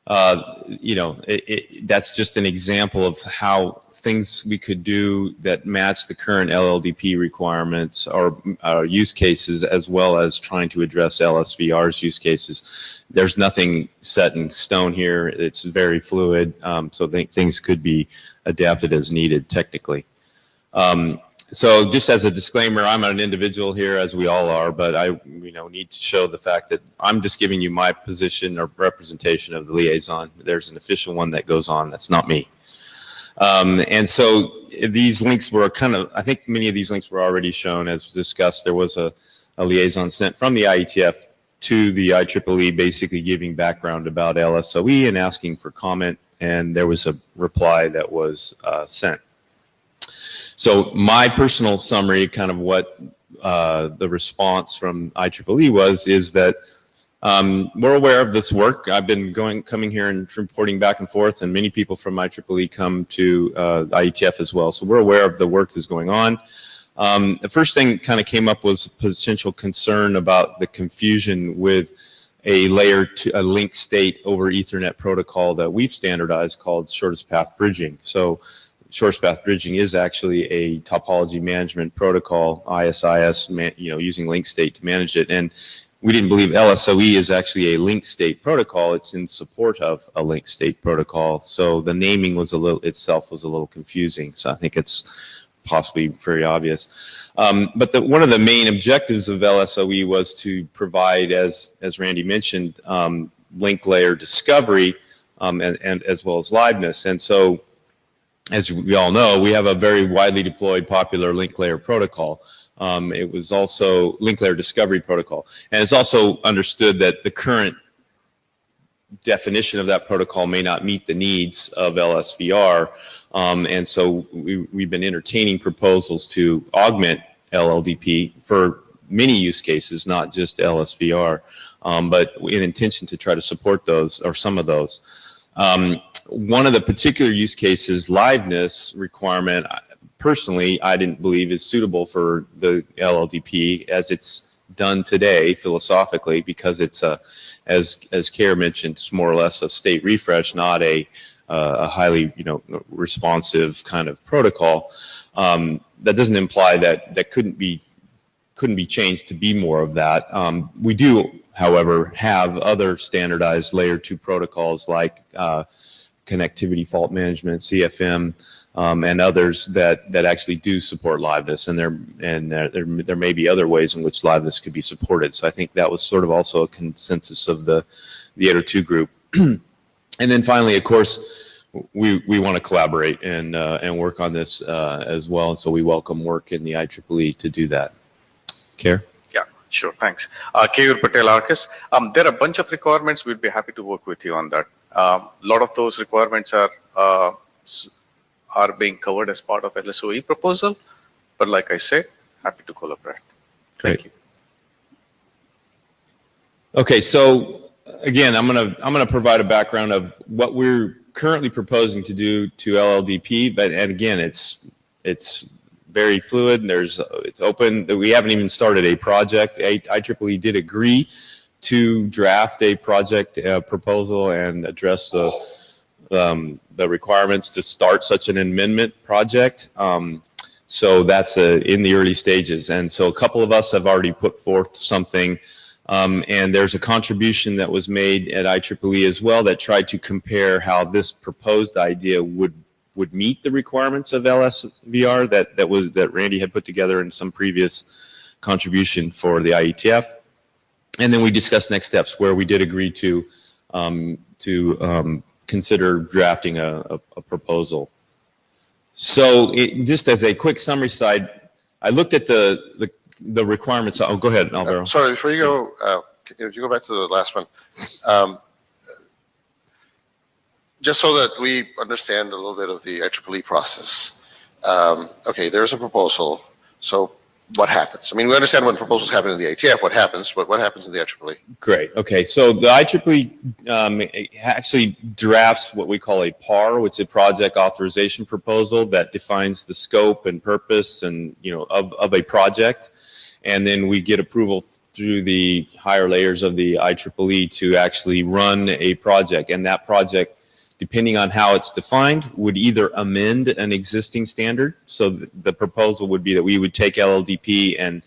that's just an example of how things we could do that match the current LLDP requirements or use cases, as well as trying to address LSVR's use cases. There's nothing set in stone here. It's very fluid, so things could be adapted as needed technically. So just as a disclaimer, I'm an individual here, as we all are, but I need to show the fact that I'm just giving you my position or representation of the liaison. There's an official one that goes on. That's not me. And so these links were I think many of these links were already shown as discussed. There was a liaison sent from the IETF to the IEEE, basically giving background about LSOE and asking for comment, and there was a reply that was sent. So my personal summary, kind of what the response from IEEE is that We're aware of this work. I've been coming here and reporting back and forth, and many people from IEEE come to IETF as well. So we're aware of the work that's going on. The first thing kind of came up was potential concern about the confusion with a link state over Ethernet protocol that we've standardized called shortest path bridging. So shortest path bridging is actually a topology management protocol, ISIS, using link state to manage it. And we didn't believe LSOE is actually a link state protocol. It's in support of a link state protocol. So the naming itself was a little confusing. So I think it's possibly very obvious. But one of the main objectives of LSOE was to provide, as Randy mentioned, link layer discovery and as well as liveness. And so, as we all know, we have a very widely deployed popular link layer protocol. It was also link layer discovery protocol. And it's also understood that the current definition of that protocol may not meet the needs of LSVR. And so we've been entertaining proposals to augment LLDP for many use cases, not just LSVR, but in intention to try to support those or some of those. One of the particular use cases, liveness requirement, personally, I didn't believe is suitable for the LLDP as it's done today philosophically, because it's as Kara mentioned, it's more or less a state refresh, not a highly responsive kind of protocol. That doesn't imply that couldn't be changed to be more of that. We do, however, have other standardized layer 2 protocols like connectivity fault management, CFM, and others that actually do support liveness, and there may be other ways in which liveness could be supported. So I think that was sort of also a consensus of the 802 group. And then finally, of course, we want to collaborate and work on this as well. And so we welcome work in the IEEE to do that. Care? Yeah, sure. Thanks. Keyur Patel Arcus. There are a bunch of requirements. We'd be happy to work with you on that. A lot of those requirements are being covered as part of LSOE proposal. But like I said, happy to collaborate. Thank you. Okay, so again, I'm gonna provide a background of what we're currently proposing to do to LLDP, and again, it's very fluid, and it's open. We haven't even started a project. IEEE did agree to draft a project proposal and address the requirements to start such an amendment project. So that's in the early stages, and so a couple of us have already put forth something. And there's a contribution that was made at IEEE as well that tried to compare how this proposed idea would meet the requirements of LSVR that Randy had put together in some previous contribution for the IETF. And then we discussed next steps, where we did agree to consider drafting a proposal. So just as a quick summary side, I looked at the requirements. Oh, go ahead, Alvaro. Sorry, before you go, if you go back to the last one, just so that we understand a little bit of the IEEE process. Okay, there's a proposal. So what happens? I mean, we understand when proposals happen in the IETF, what happens, but what happens in the IEEE? Great. Okay, so the IEEE actually drafts what we call a PAR, which is a project authorization proposal that defines the scope and purpose and of a project. And then we get approval through the higher layers of the IEEE to actually run a project. And that project, depending on how it's defined, would either amend an existing standard. So the proposal would be that we would take LLDP and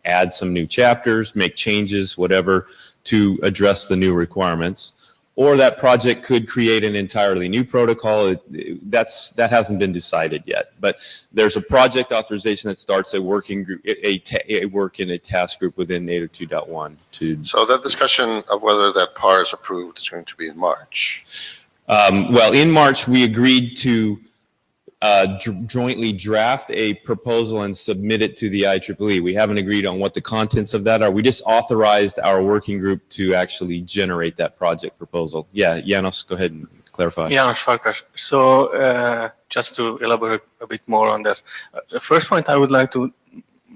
add some new chapters, make changes, whatever, to address the new requirements. Or that project could create an entirely new protocol. That hasn't been decided yet. But there's a project authorization that starts a working group, a work in a task group within 802.1. So that discussion of whether that PAR is approved is going to be in March. Well, in March, we agreed to jointly draft a proposal and submit it to the IEEE. We haven't agreed on what the contents of that are. We just authorized our working group to actually generate that project proposal. Yeah, Janos, go ahead and clarify. Janos Farkas. So just to elaborate a bit more on this, the first point I would like to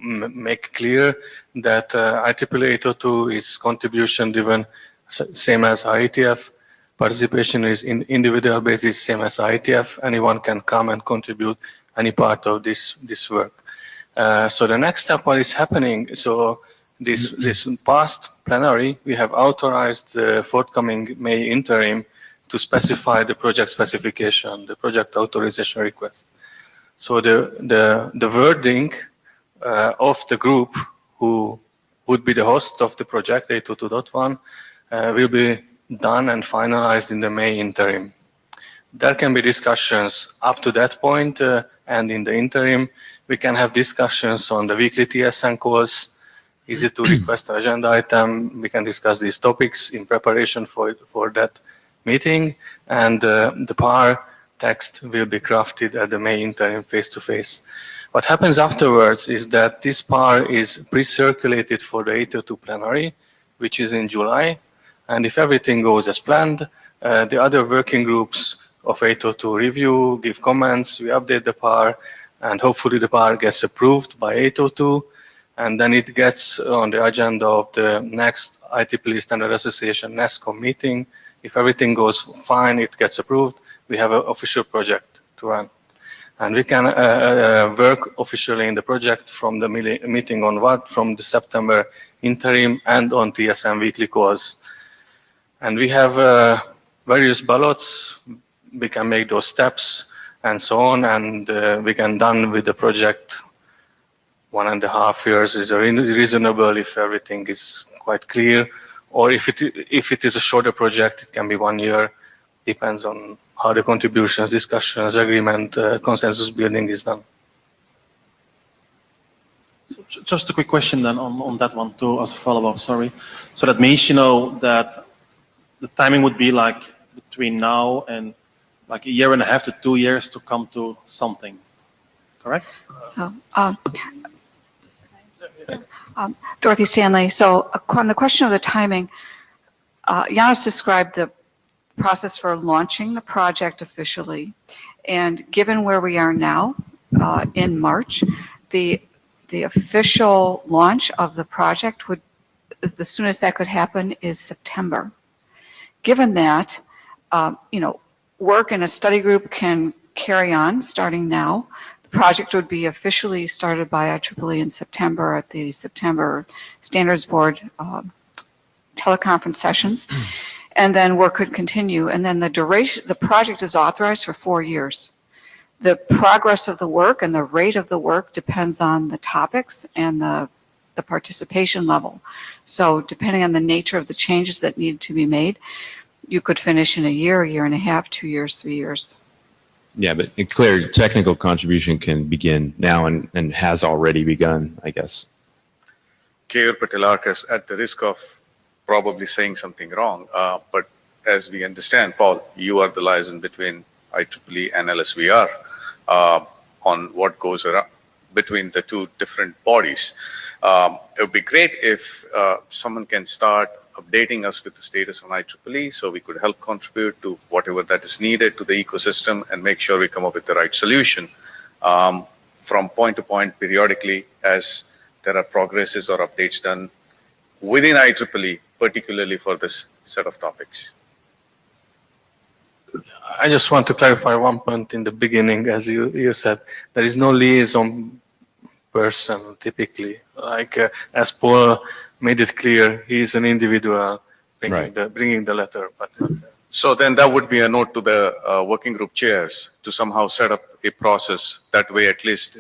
make clear that IEEE 802 is contribution driven, same as IETF. Participation is in individual basis, same as IETF. Anyone can come and contribute any part of this work. So the next step, what is happening, so this past plenary, we have authorized the forthcoming May interim to specify the project specification, the project authorization request. So the wording of the group who would be the host of the project 802.1 will be done and finalized in the May interim. There can be discussions up to that point, and in the interim, we can have discussions on the weekly TSN calls, easy to request an agenda item. We can discuss these topics in preparation for that meeting, and the PAR text will be crafted at the May interim face-to-face. What happens afterwards is that this PAR is pre-circulated for the 802 plenary, which is in July. And if everything goes as planned, the other working groups of 802 review, give comments, we update the PAR, and hopefully the PAR gets approved by 802, and then it gets on the agenda of the next IEEE Standard Association NESCOM meeting. If everything goes fine, it gets approved, we have an official project to run. And we can work officially in the project from the meeting onward, from the September interim and on TSN weekly calls. And we have various ballots. We can make those steps and so on, and we can done with the project 1.5 years is reasonable if everything is quite clear. Or if it is a shorter project, it can be 1 year. Depends on how the contributions, discussions, agreement, consensus building is done. So just a quick question then on that one too, as a follow-up, sorry. So that means, you know, that the timing would be like between now and like 1.5 to 2 years to come to something, correct? So, Dorothy Stanley. So on the question of the timing, Janos described the process for launching the project officially. And given where we are now in March, the official launch of the project would, the soonest that could happen is September. Given that, work in a study group can carry on starting now. The project would be officially started by IEEE in September at the September Standards Board teleconference sessions, and then work could continue. And then the project is authorized for 4 years. The progress of the work and the rate of the work depends on the topics and the participation level. So depending on the nature of the changes that need to be made, you could finish in 1 year, 1.5 years, 2 years, 3 years. Yeah, but a clear technical contribution can begin now and has already begun, I guess. Keyur Patelarkas, at the risk of probably saying something wrong, but as we understand, Paul, you are the liaison between IEEE and LSVR on what goes around between the two different bodies. It would be great if someone can start updating us with the status on IEEE so we could help contribute to whatever that is needed to the ecosystem and make sure we come up with the right solution from point to point periodically as there are progresses or updates done within IEEE, particularly for this set of topics. I just want to clarify one point in the beginning, as you said, there is no liaison person typically. Like as Paul made it clear, he is an individual bringing the letter. But so then that would be a note to the working group chairs to somehow set up a process. That way at least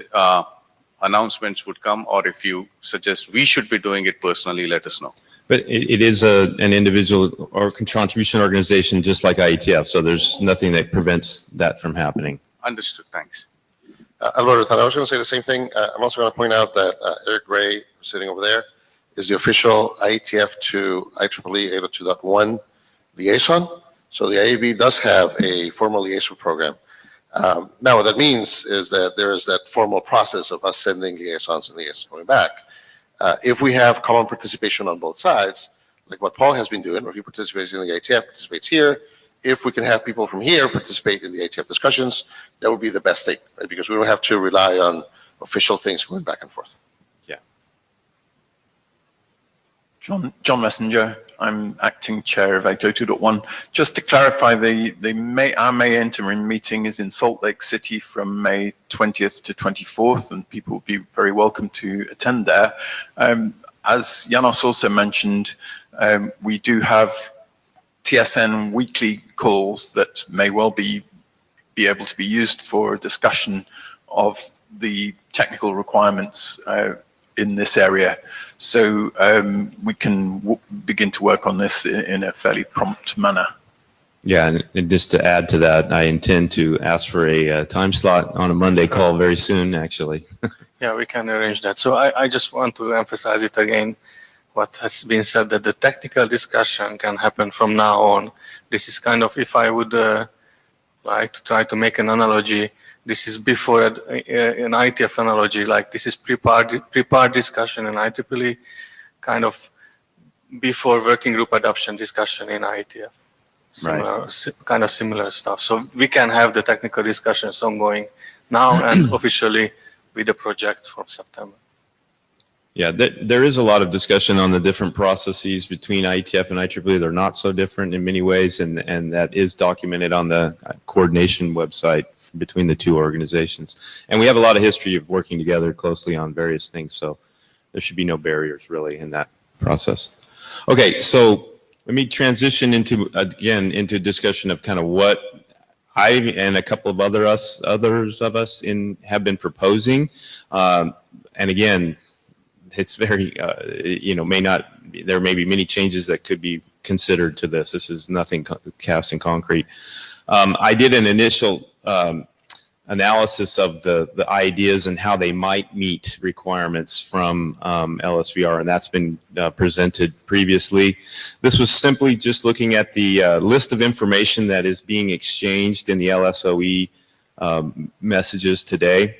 announcements would come, or if you suggest we should be doing it personally, let us know. But it is an individual or contribution organization just like IETF, so there's nothing that prevents that from happening. Understood, thanks. Alberto, I was going to say the same thing. I'm also going to point out that Eric Ray, who's sitting over there, is the official IETF to IEEE 802.1 liaison. So the IAB does have a formal liaison program. Now, what that means is that there is that formal process of us sending liaisons and liaisons going back. If we have common participation on both sides, like what Paul has been doing, where he participates in the IETF, participates here, if we can have people from here participate in the IETF discussions, that would be the best thing, right? Because we don't have to rely on official things going back and forth. Yeah. John Messenger. I'm acting chair of 802.1. Just to clarify, our May interim meeting is in Salt Lake City from May 20th to 24th, and people will be very welcome to attend there. As Janos also mentioned, we do have TSN weekly calls that may well be able to be used for discussion of the technical requirements in this area. So we can begin to work on this in a fairly prompt manner. Yeah, and just to add to that, I intend to ask for a time slot on a Monday call very soon, actually. Yeah, we can arrange that. So I just want to emphasize it again, what has been said, that the technical discussion can happen from now on. This is kind of, if I would like to try to make an analogy, this is before an IETF analogy, like this is pre-part discussion in IEEE, kind of before working group adoption discussion in IETF. Similar, kind of similar stuff. So we can have the technical discussions ongoing now and officially with the project from September. Yeah, there is a lot of discussion on the different processes between IETF and IEEE. They're not so different in many ways, and that is documented on the coordination website between the two organizations. And we have a lot of history of working together closely on various things, so there should be no barriers really in that process. Okay, so let me transition into discussion of kind of what I and a couple of others of us have been proposing. And again, it's very, there may be many changes that could be considered to this. This is nothing cast in concrete. I did an initial analysis of the ideas and how they might meet requirements from LSVR, and that's been presented previously. This was simply just looking at the list of information that is being exchanged in the LSOE messages today,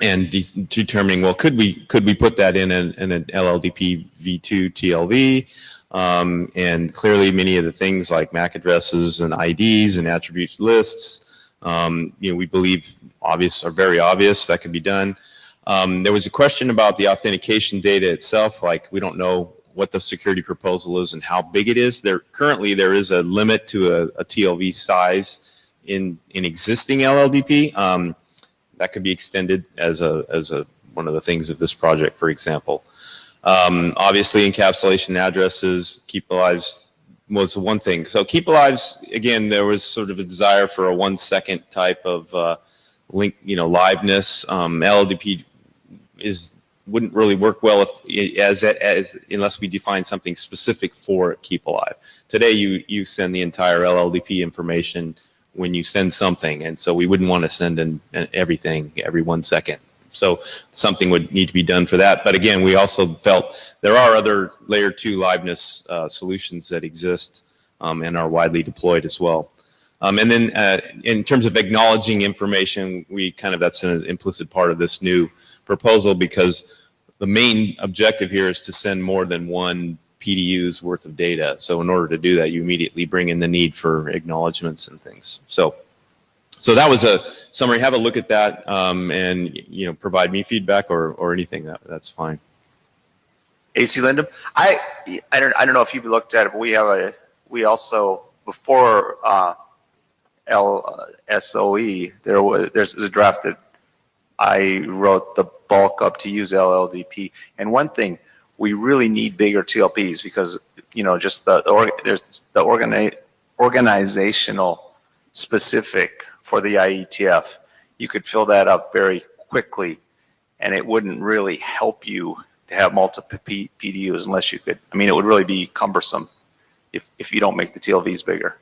and determining, well, could we put that in an LLDP v2 TLV? And clearly many of the things like MAC addresses and IDs and attributes lists, we believe are very obvious that can be done. There was a question about the authentication data itself, like we don't know what the security proposal is and how big it is. Currently there is a limit to a TLV size in existing LLDP. That could be extended as one of the things of this project, for example. Obviously, encapsulation addresses, keep alives was one thing. So keep alives, again, there was sort of a desire for a 1 second type of link, liveness. LLDP wouldn't really work well unless we define something specific for keep alive. Today, you send the entire LLDP information when you send something, and so we wouldn't want to send in everything every 1 second. So something would need to be done for that. But again, we also felt there are other layer 2 liveness solutions that exist and are widely deployed as well. And then in terms of acknowledging information, that's an implicit part of this new proposal, because the main objective here is to send more than one PDU's worth of data. So in order to do that, you immediately bring in the need for acknowledgements and things. So that was a summary. Have a look at that, and provide me feedback or anything. That's fine. AC Lindum, I don't know if you've looked at it, but we also before LSOE there's a draft that I wrote the bulk up to use LLDP. And one thing, we really need bigger TLPs because just there's the organizational specific for the IETF. You could fill that up very quickly, and it wouldn't really help you to have multiple PDUs unless you could. It would really be cumbersome if you don't make the TLVs bigger.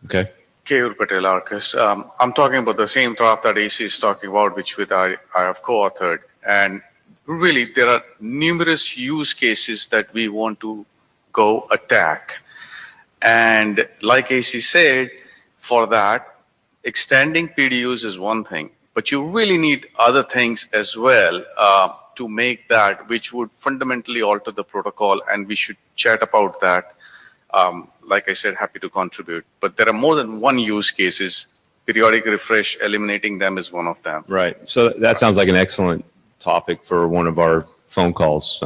Okay. Keyur Patel, Arcus. I'm talking about the same draft that AC is talking about, which I have co-authored. And really, there are numerous use cases that we want to go attack. And like AC said, for that, extending PDUs is one thing, but you really need other things as well to make that, which would fundamentally alter the protocol, and we should chat about that. Like I said, happy to contribute. But there are more than one use cases. Periodic refresh, eliminating them is one of them. Right. So that sounds like an excellent topic for one of our phone calls.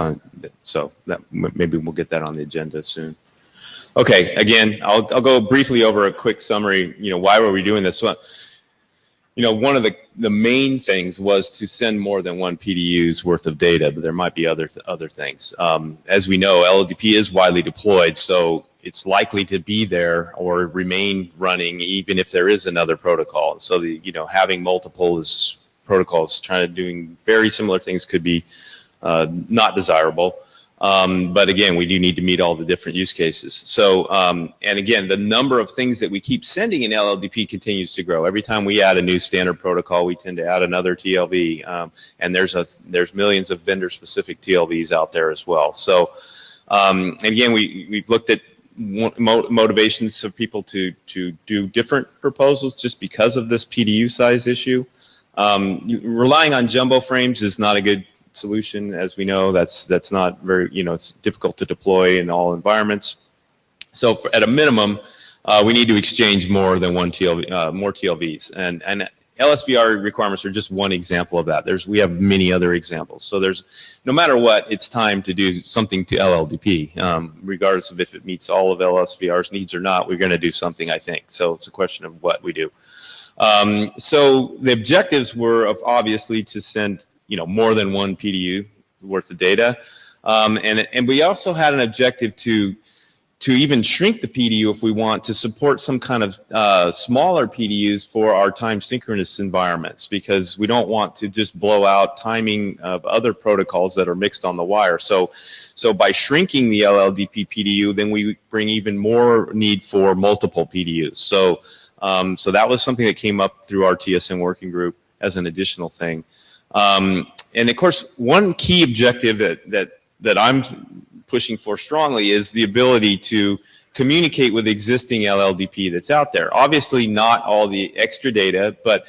So that maybe we'll get that on the agenda soon. Okay, again, I'll go briefly over a quick summary. Why were we doing this? So, one of the main things was to send more than one PDU's worth of data, but there might be other things. As we know, LLDP is widely deployed, so it's likely to be there or remain running even if there is another protocol. So having multiple protocols trying to doing very similar things could be not desirable. But again, we do need to meet all the different use cases. So, and again, the number of things that we keep sending in LLDP continues to grow. Every time we add a new standard protocol, we tend to add another TLV. And there's millions of vendor-specific TLVs out there as well. So, again, we've looked at motivations of people to do different proposals just because of this PDU size issue. Relying on jumbo frames is not a good solution. As we know, that's not very, it's difficult to deploy in all environments. So at a minimum, we need to exchange more than one TLV, more TLVs. And LSVR requirements are just one example of that. We have many other examples. So no matter what, it's time to do something to LLDP, regardless of if it meets all of LSVR's needs or not. We're going to do something, I think. So it's a question of what we do. So the objectives were obviously to send more than one PDU worth of data. And we also had an objective to even shrink the PDU if we want to support some kind of smaller PDUs for our time synchronous environments, because we don't want to just blow out timing of other protocols that are mixed on the wire. So by shrinking the LLDP PDU, then we bring even more need for multiple PDUs. So that was something that came up through our TSN working group as an additional thing. And of course, one key objective that I'm pushing for strongly is the ability to communicate with existing LLDP that's out there. Obviously, not all the extra data, but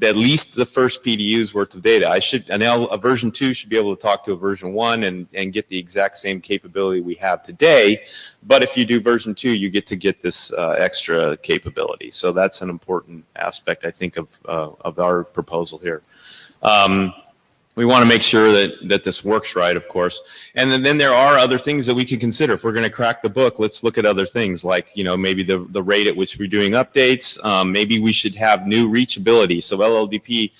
at least the first PDU's worth of data. A version 2 should be able to talk to a version 1 and get the exact same capability we have today. But if you do version 2, you get this extra capability. So that's an important aspect, I think, of our proposal here. We want to make sure that this works right, of course. And then there are other things that we can consider. If we're going to crack the book, let's look at other things like, maybe the rate at which we're doing updates. Maybe we should have new reachability. So LLDP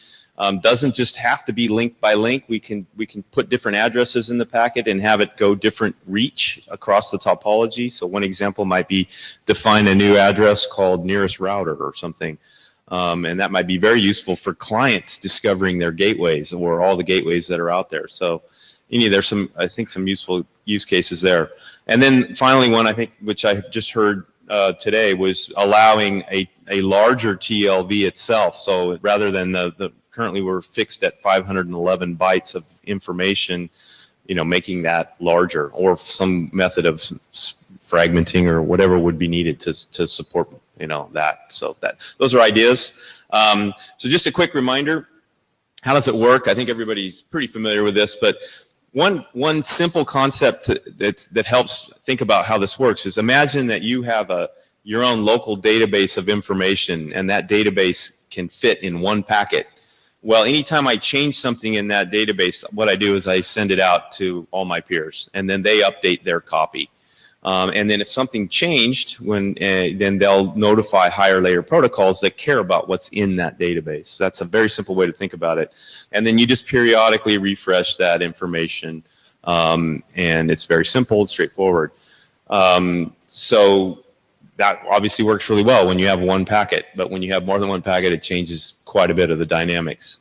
doesn't just have to be link by link. We can put different addresses in the packet and have it go different reach across the topology. So one example might be define a new address called nearest router or something. And that might be very useful for clients discovering their gateways or all the gateways that are out there. So there's I think some useful use cases there. And then finally one, I think, which I just heard today, was allowing a larger TLV itself. So rather than currently we're fixed at 511 bytes of information, making that larger, or some method of fragmenting or whatever would be needed to support that. So those are ideas. So just a quick reminder, how does it work? I think everybody's pretty familiar with this, but one simple concept that helps think about how this works is, imagine that you have your own local database of information, and that database can fit in one packet. Well, anytime I change something in that database, what I do is I send it out to all my peers, and then they update their copy. And then if something changed, then they'll notify higher layer protocols that care about what's in that database. That's a very simple way to think about it. And then you just periodically refresh that information. And it's very simple and straightforward. So that obviously works really well when you have one packet. But when you have more than one packet, it changes quite a bit of the dynamics.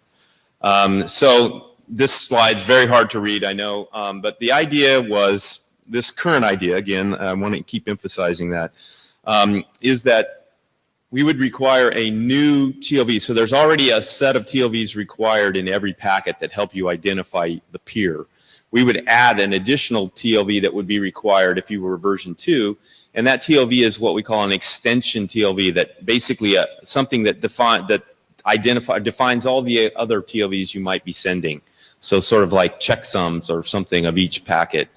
So this slide's very hard to read, I know. But the idea was, this current idea, again, I want to keep emphasizing that, is that we would require a new TLV. So there's already a set of TLVs required in every packet that help you identify the peer. We would add an additional TLV that would be required if you were version 2, and that TLV is what we call an extension TLV, that basically something that defines all the other TLVs you might be sending. So sort of like checksums or something of each packet.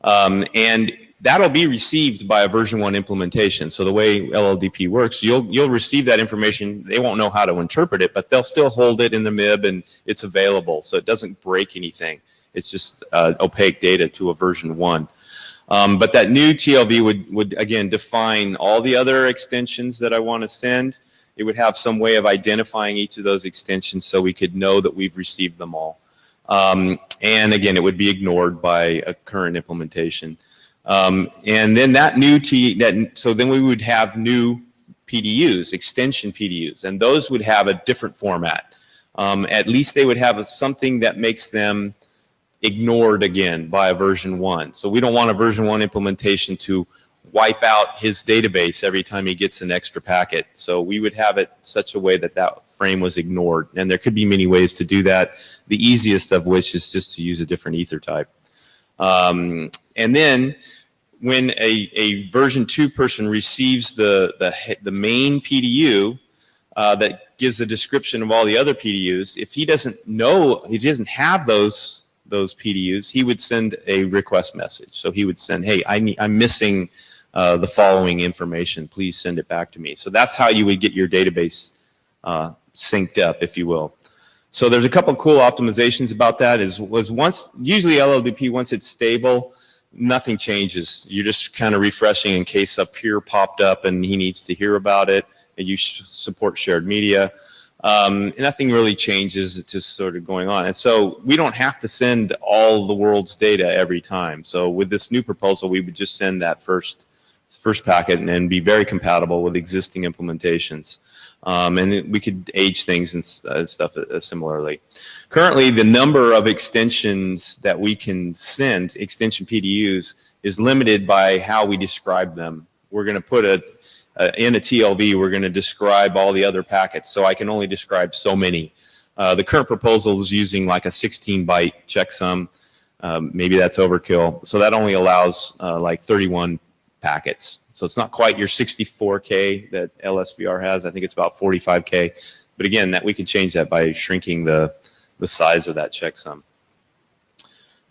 And that'll be received by a version 1 implementation. So the way LLDP works, you'll receive that information. They won't know how to interpret it, but they'll still hold it in the MIB, and it's available, so it doesn't break anything. It's just opaque data to a version 1. But that new TLV would again define all the other extensions that I want to send. It would have some way of identifying each of those extensions so we could know that we've received them all. And again, it would be ignored by a current implementation. And then that new so then we would have new PDUs, extension PDUs, and those would have a different format. At least they would have something that makes them ignored again by a version 1. So we don't want a version 1 implementation to wipe out his database every time he gets an extra packet. So we would have it such a way that that frame was ignored. And there could be many ways to do that, the easiest of which is just to use a different ether type. And then when a version 2 person receives the main PDU that gives a description of all the other PDUs, if he doesn't know, he doesn't have those PDUs, he would send a request message. So he would send, hey, I'm missing the following information. Please send it back to me. So that's how you would get your database synced up, if you will. So there's a couple cool optimizations about that. Usually LLDP, once it's stable, nothing changes. You're just kind of refreshing in case up here popped up and he needs to hear about it, and you support shared media. Nothing really changes. It's just sort of going on. And so we don't have to send all the world's data every time. So with this new proposal, we would just send that first packet and be very compatible with existing implementations. And we could age things and stuff similarly. Currently, the number of extensions that we can send, extension PDUs, is limited by how we describe them. We're going to put in a TLV, we're going to describe all the other packets, so I can only describe so many. The current proposal is using like a 16-byte checksum. Maybe that's overkill. So that only allows like 31 packets. So it's not quite your 64K that LSVR has. I think it's about 45K. But again, that we can change that by shrinking the size of that checksum.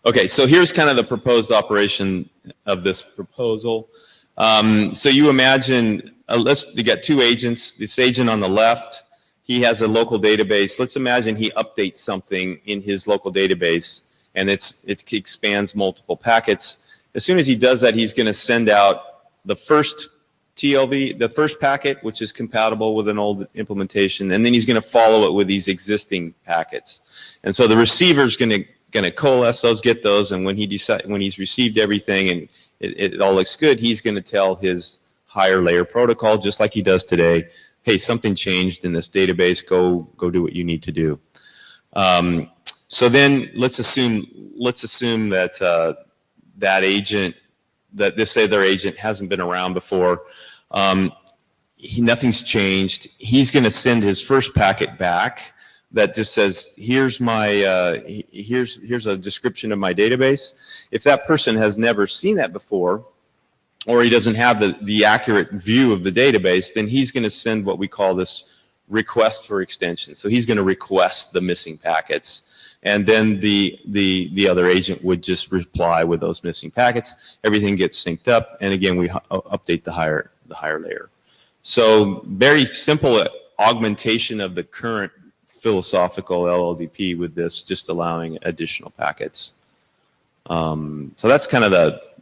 Okay, so here's kind of the proposed operation of this proposal. So you imagine, you got two agents. This agent on the left, he has a local database. Let's imagine he updates something in his local database, and it expands multiple packets. As soon as he does that, he's going to send out the first TLV, the first packet, which is compatible with an old implementation, and then he's going to follow it with these existing packets. And so the receiver's going to coalesce those, get those, and when he's received everything and it all looks good, he's going to tell his higher layer protocol, just like he does today, hey, something changed in this database, go do what you need to do. So then let's assume that that agent, that this other agent hasn't been around before. Nothing's changed. He's going to send his first packet back that just says, here's a description of my database. If that person has never seen that before, or he doesn't have the accurate view of the database, then he's going to send what we call this request for extension. So he's going to request the missing packets. And then the other agent would just reply with those missing packets. Everything gets synced up, and again, we update the higher layer. So very simple augmentation of the current philosophical LLDP with this, just allowing additional packets. So that's kind of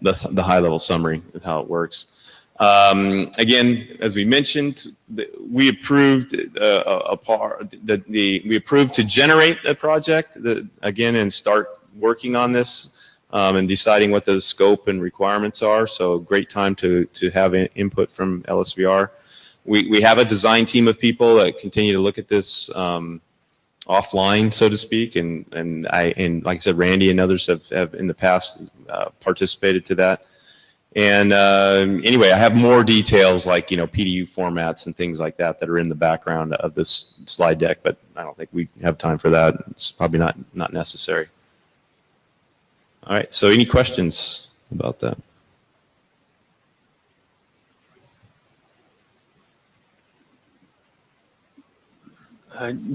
the high-level summary of how it works. Again, as we mentioned, we approved we approved to generate a project again and start working on this and deciding what the scope and requirements are. So great time to have input from LSVR. We have a design team of people that continue to look at this offline, so to speak, and like I said, Randy and others have in the past participated to that. And anyway, I have more details like, PDU formats and things like that are in the background of this slide deck, but I don't think we have time for that. It's probably not necessary. All right, so any questions about that?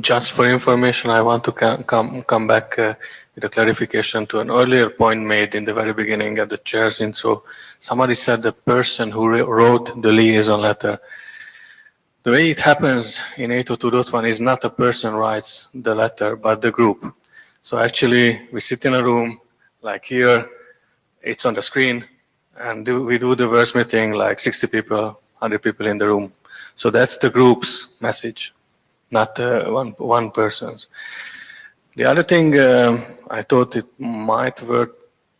Just for information, I want to come back with a clarification to an earlier point made in the very beginning at the chair's intro. Somebody said the person who wrote the liaison letter. The way it happens in 802.1 is not a person writes the letter, but the group. So actually, we sit in a room, Like here, it's on the screen, and we do the wordsmithing like 60 people, 100 people in the room. So that's the group's message, not one person's. The other thing I thought it might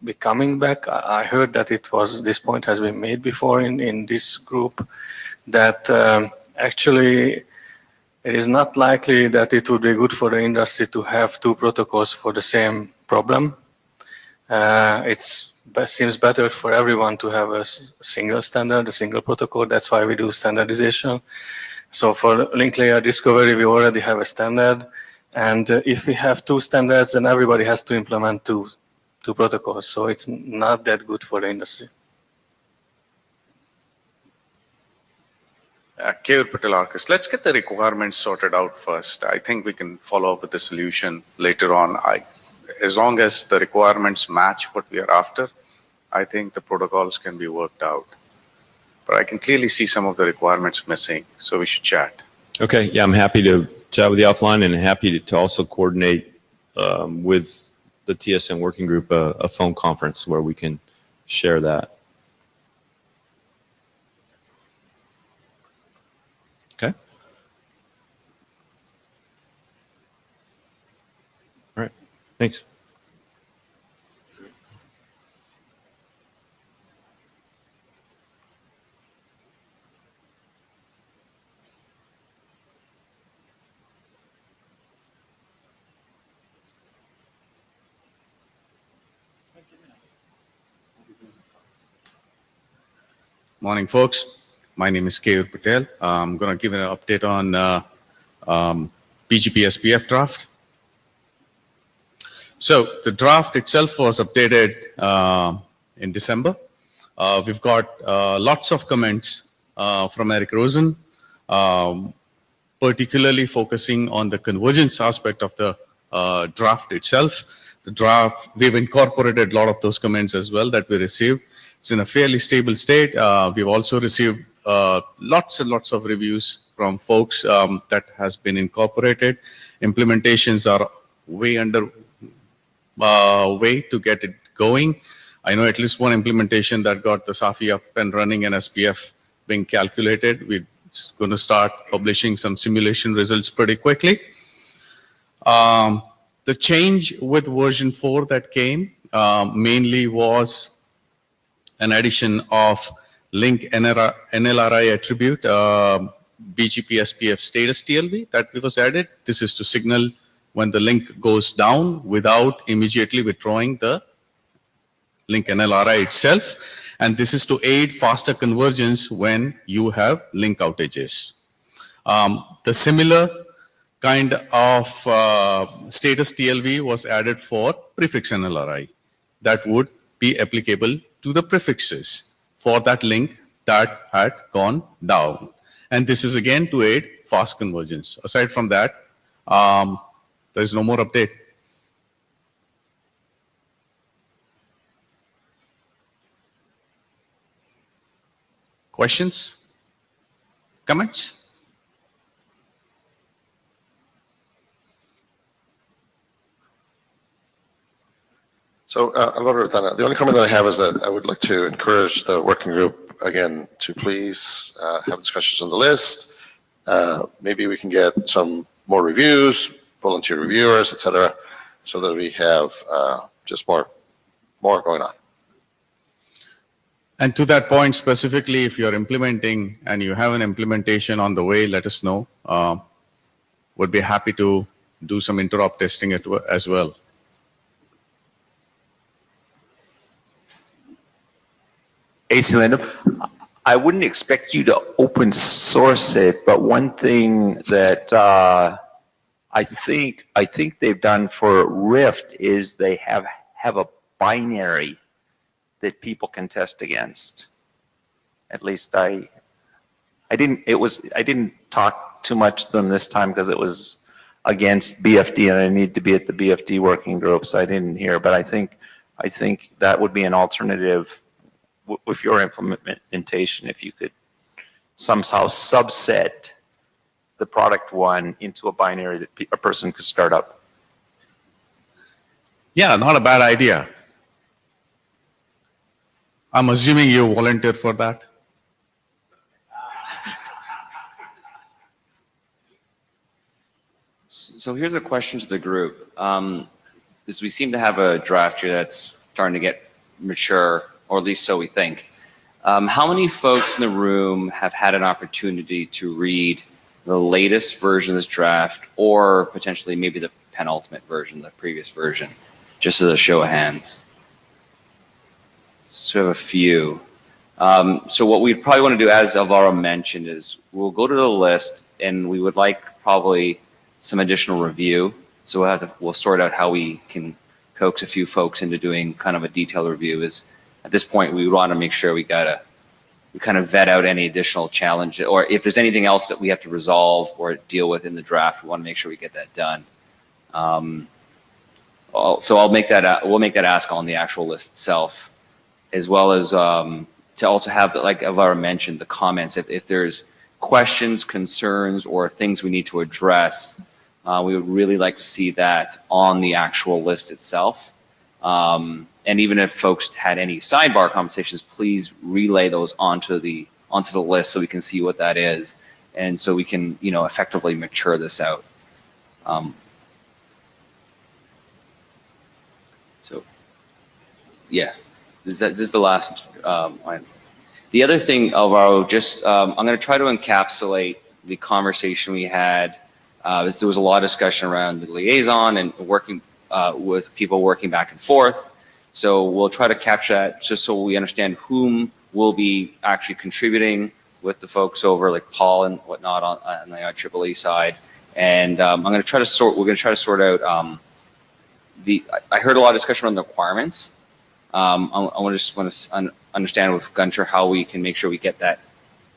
be coming back. I heard that this point has been made before in this group, that actually it is not likely that it would be good for the industry to have two protocols for the same problem. It seems better for everyone to have a single standard, a single protocol. That's why we do standardization. So for link layer discovery, we already have a standard. And if we have two standards, then everybody has to implement two protocols. So it's not that good for the industry. Keyur Patel Arcus, let's get the requirements sorted out first. I think we can follow up with the solution later on. As long as the requirements match what we are after, I think the protocols can be worked out. But I can clearly see some of the requirements missing, so we should chat. Okay, yeah, I'm happy to chat with you offline, and happy to also coordinate with the TSN working group a phone conference where we can share that. Okay. All right, thanks. Morning, folks. My name is Keyur Patel. I'm going to give an update on BGP SPF draft. So the draft itself was updated in December. We've got lots of comments from Eric Rosen, particularly focusing on the convergence aspect of the draft itself. The draft, we've incorporated a lot of those comments as well that we received. It's in a fairly stable state. We've also received lots and lots of reviews from folks that has been incorporated. Implementations are way under way to get it going. I know at least one implementation that got the SAFI up and running and SPF being calculated. We're going to start publishing some simulation results pretty quickly. The change with version 4 that came mainly was an addition of link NLRI attribute, BGP SPF status TLV that was added. This is to signal when the link goes down without immediately withdrawing the link NLRI itself. And this is to aid faster convergence when you have link outages. The similar kind of status TLV was added for prefix NLRI that would be applicable to the prefixes for that link that had gone down. And this is again to aid fast convergence. Aside from that, there is no more update. Questions? Comments? So, Alvaro Rotana, the only comment that I have is that I would like to encourage the working group, again, to please have discussions on the list. Maybe we can get some more reviews, volunteer reviewers, etc., so that we have just more going on. And to that point, specifically, if you're implementing and you have an implementation on the way, let us know. Would be happy to do some interop testing as well. AC Linda, I wouldn't expect you to open source it, but one thing that I think they've done for Rift is they have a binary that people can test against. At least I didn't talk too much to them this time because it was against BFD and I need to be at the BFD working group, so I didn't hear. But I think that would be an alternative with your implementation, if you could somehow subset the product one into a binary that a person could start up. Yeah, not a bad idea. I'm assuming you volunteer for that. So here's a question to the group. Is we seem to have a draft here that's starting to get mature, or at least so we think. How many folks in the room have had an opportunity to read the latest version of this draft, or potentially maybe the penultimate version, the previous version, just as a show of hands? So we have a few. So what we'd probably want to do, as Alvaro mentioned, is we'll go to the list, and we would like probably some additional review. So we'll sort out how we can coax a few folks into doing kind of a detailed review. Is at this point we want to make sure we kind of vet out any additional challenge, or if there's anything else that we have to resolve or deal with in the draft, we want to make sure we get that done. So we'll make that ask on the actual list itself, as well as to also have, like Alvaro mentioned, the comments. If there's questions, concerns, or things we need to address, we would really like to see that on the actual list itself. And even if folks had any sidebar conversations, please relay those onto the list so we can see what that is, and so we can, effectively mature this out. So, yeah, this is the last item. The other thing, Alvaro, I'm going to try to encapsulate the conversation we had. There was a lot of discussion around the liaison and working with people working back and forth. So we'll try to capture that just so we understand whom will be actually contributing with the folks over, like Paul and whatnot on the IEEE side. And we're going to try to sort out I heard a lot of discussion around the requirements. I want to understand with Gunter how we can make sure we get that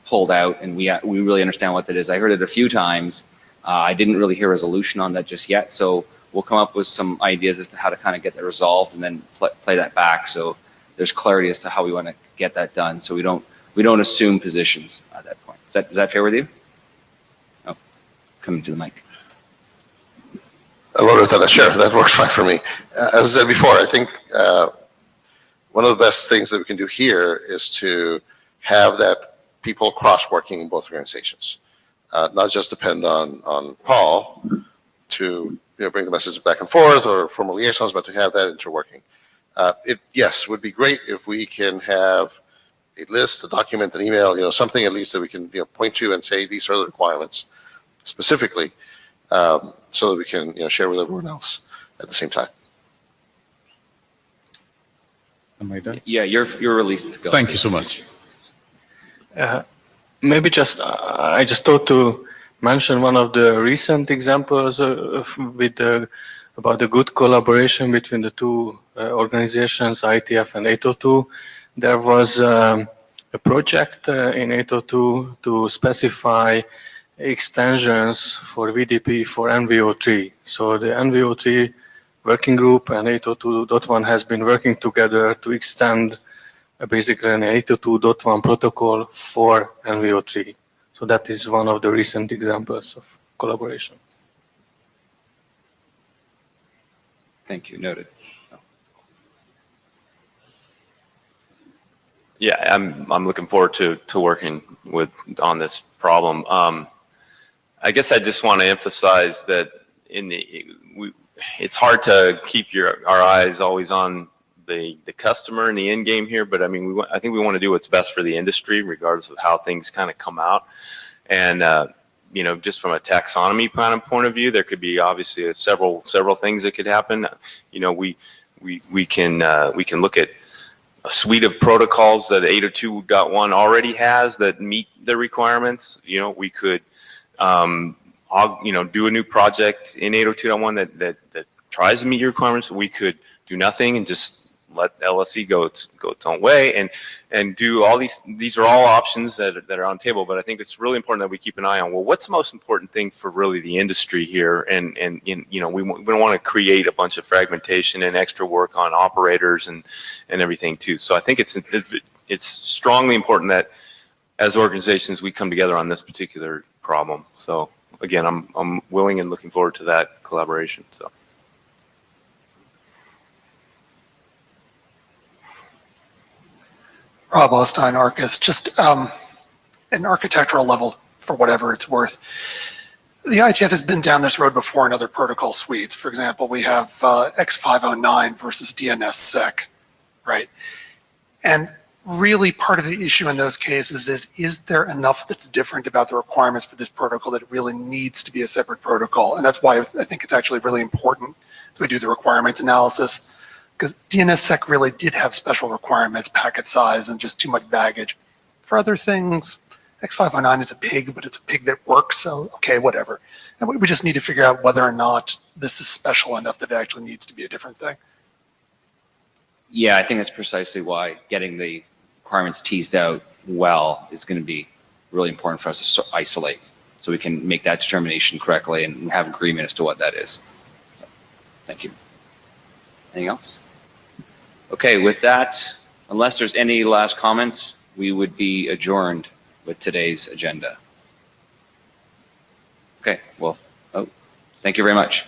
pulled out, and we really understand what that is. I heard it a few times. I didn't really hear a resolution on that just yet, so we'll come up with some ideas as to how to kind of get that resolved, and then play that back so there's clarity as to how we want to get that done, so we don't assume positions at that point. Is that fair with you? Oh, coming to the mic. Sure, that works fine for me. As I said before, I think one of the best things that we can do here is to have that people cross-working in both organizations, not just depend on Paul to bring the messages back and forth, or formal liaisons, but to have that interworking. Yes, would be great if we can have a list, a document, an email, something at least that we can point to and say these are the requirements specifically, so that we can share with everyone else at the same time. Am I done? Yeah, you're released to go. Thank you so much. Maybe I just thought to mention one of the recent examples about the good collaboration between the two organizations, IETF and 802. There was a project in 802 to specify extensions for VDP for NVO3. So the NVO3 working group and 802.1 has been working together to extend basically an 802.1 protocol for NVO3. So that is one of the recent examples of collaboration. Thank you. Noted. Yeah, I'm looking forward to working on this problem. I guess I just want to emphasize that it's hard to keep our eyes always on the customer and the end game here, but I mean, I think we want to do what's best for the industry, regardless of how things kind of come out. And just from a taxonomy kind of point of view, there could be obviously several things that could happen. We can look at a suite of protocols that 802.1 already has that meet the requirements. We could do a new project in 802.1 that tries to meet your requirements. We could do nothing and just let LSE go its own way, and do all these are all options that are on the table. But I think it's really important that we keep an eye on, well, what's the most important thing for really the industry here, and we don't want to create a bunch of fragmentation and extra work on operators and everything too. So I think it's strongly important that as organizations we come together on this particular problem. So again, I'm willing and looking forward to that collaboration. So. Rob Ostine, Arcus. Just an architectural level, for whatever it's worth. The IETF has been down this road before in other protocol suites. For example, we have X509 versus DNSSEC, right? And really part of the issue in those cases is there enough that's different about the requirements for this protocol that it really needs to be a separate protocol? And that's why I think it's actually really important that we do the requirements analysis, because DNSSEC really did have special requirements, packet size, and just too much baggage. For other things, X509 is a pig, but it's a pig that works, so okay, whatever. And we just need to figure out whether or not this is special enough that it actually needs to be a different thing. Yeah, I think that's precisely why getting the requirements teased out well is going to be really important for us to isolate, so we can make that determination correctly and have agreement as to what that is. So, thank you. Anything else? Okay, with that, unless there's any last comments, we would be adjourned with today's agenda. Okay, well, thank you very much.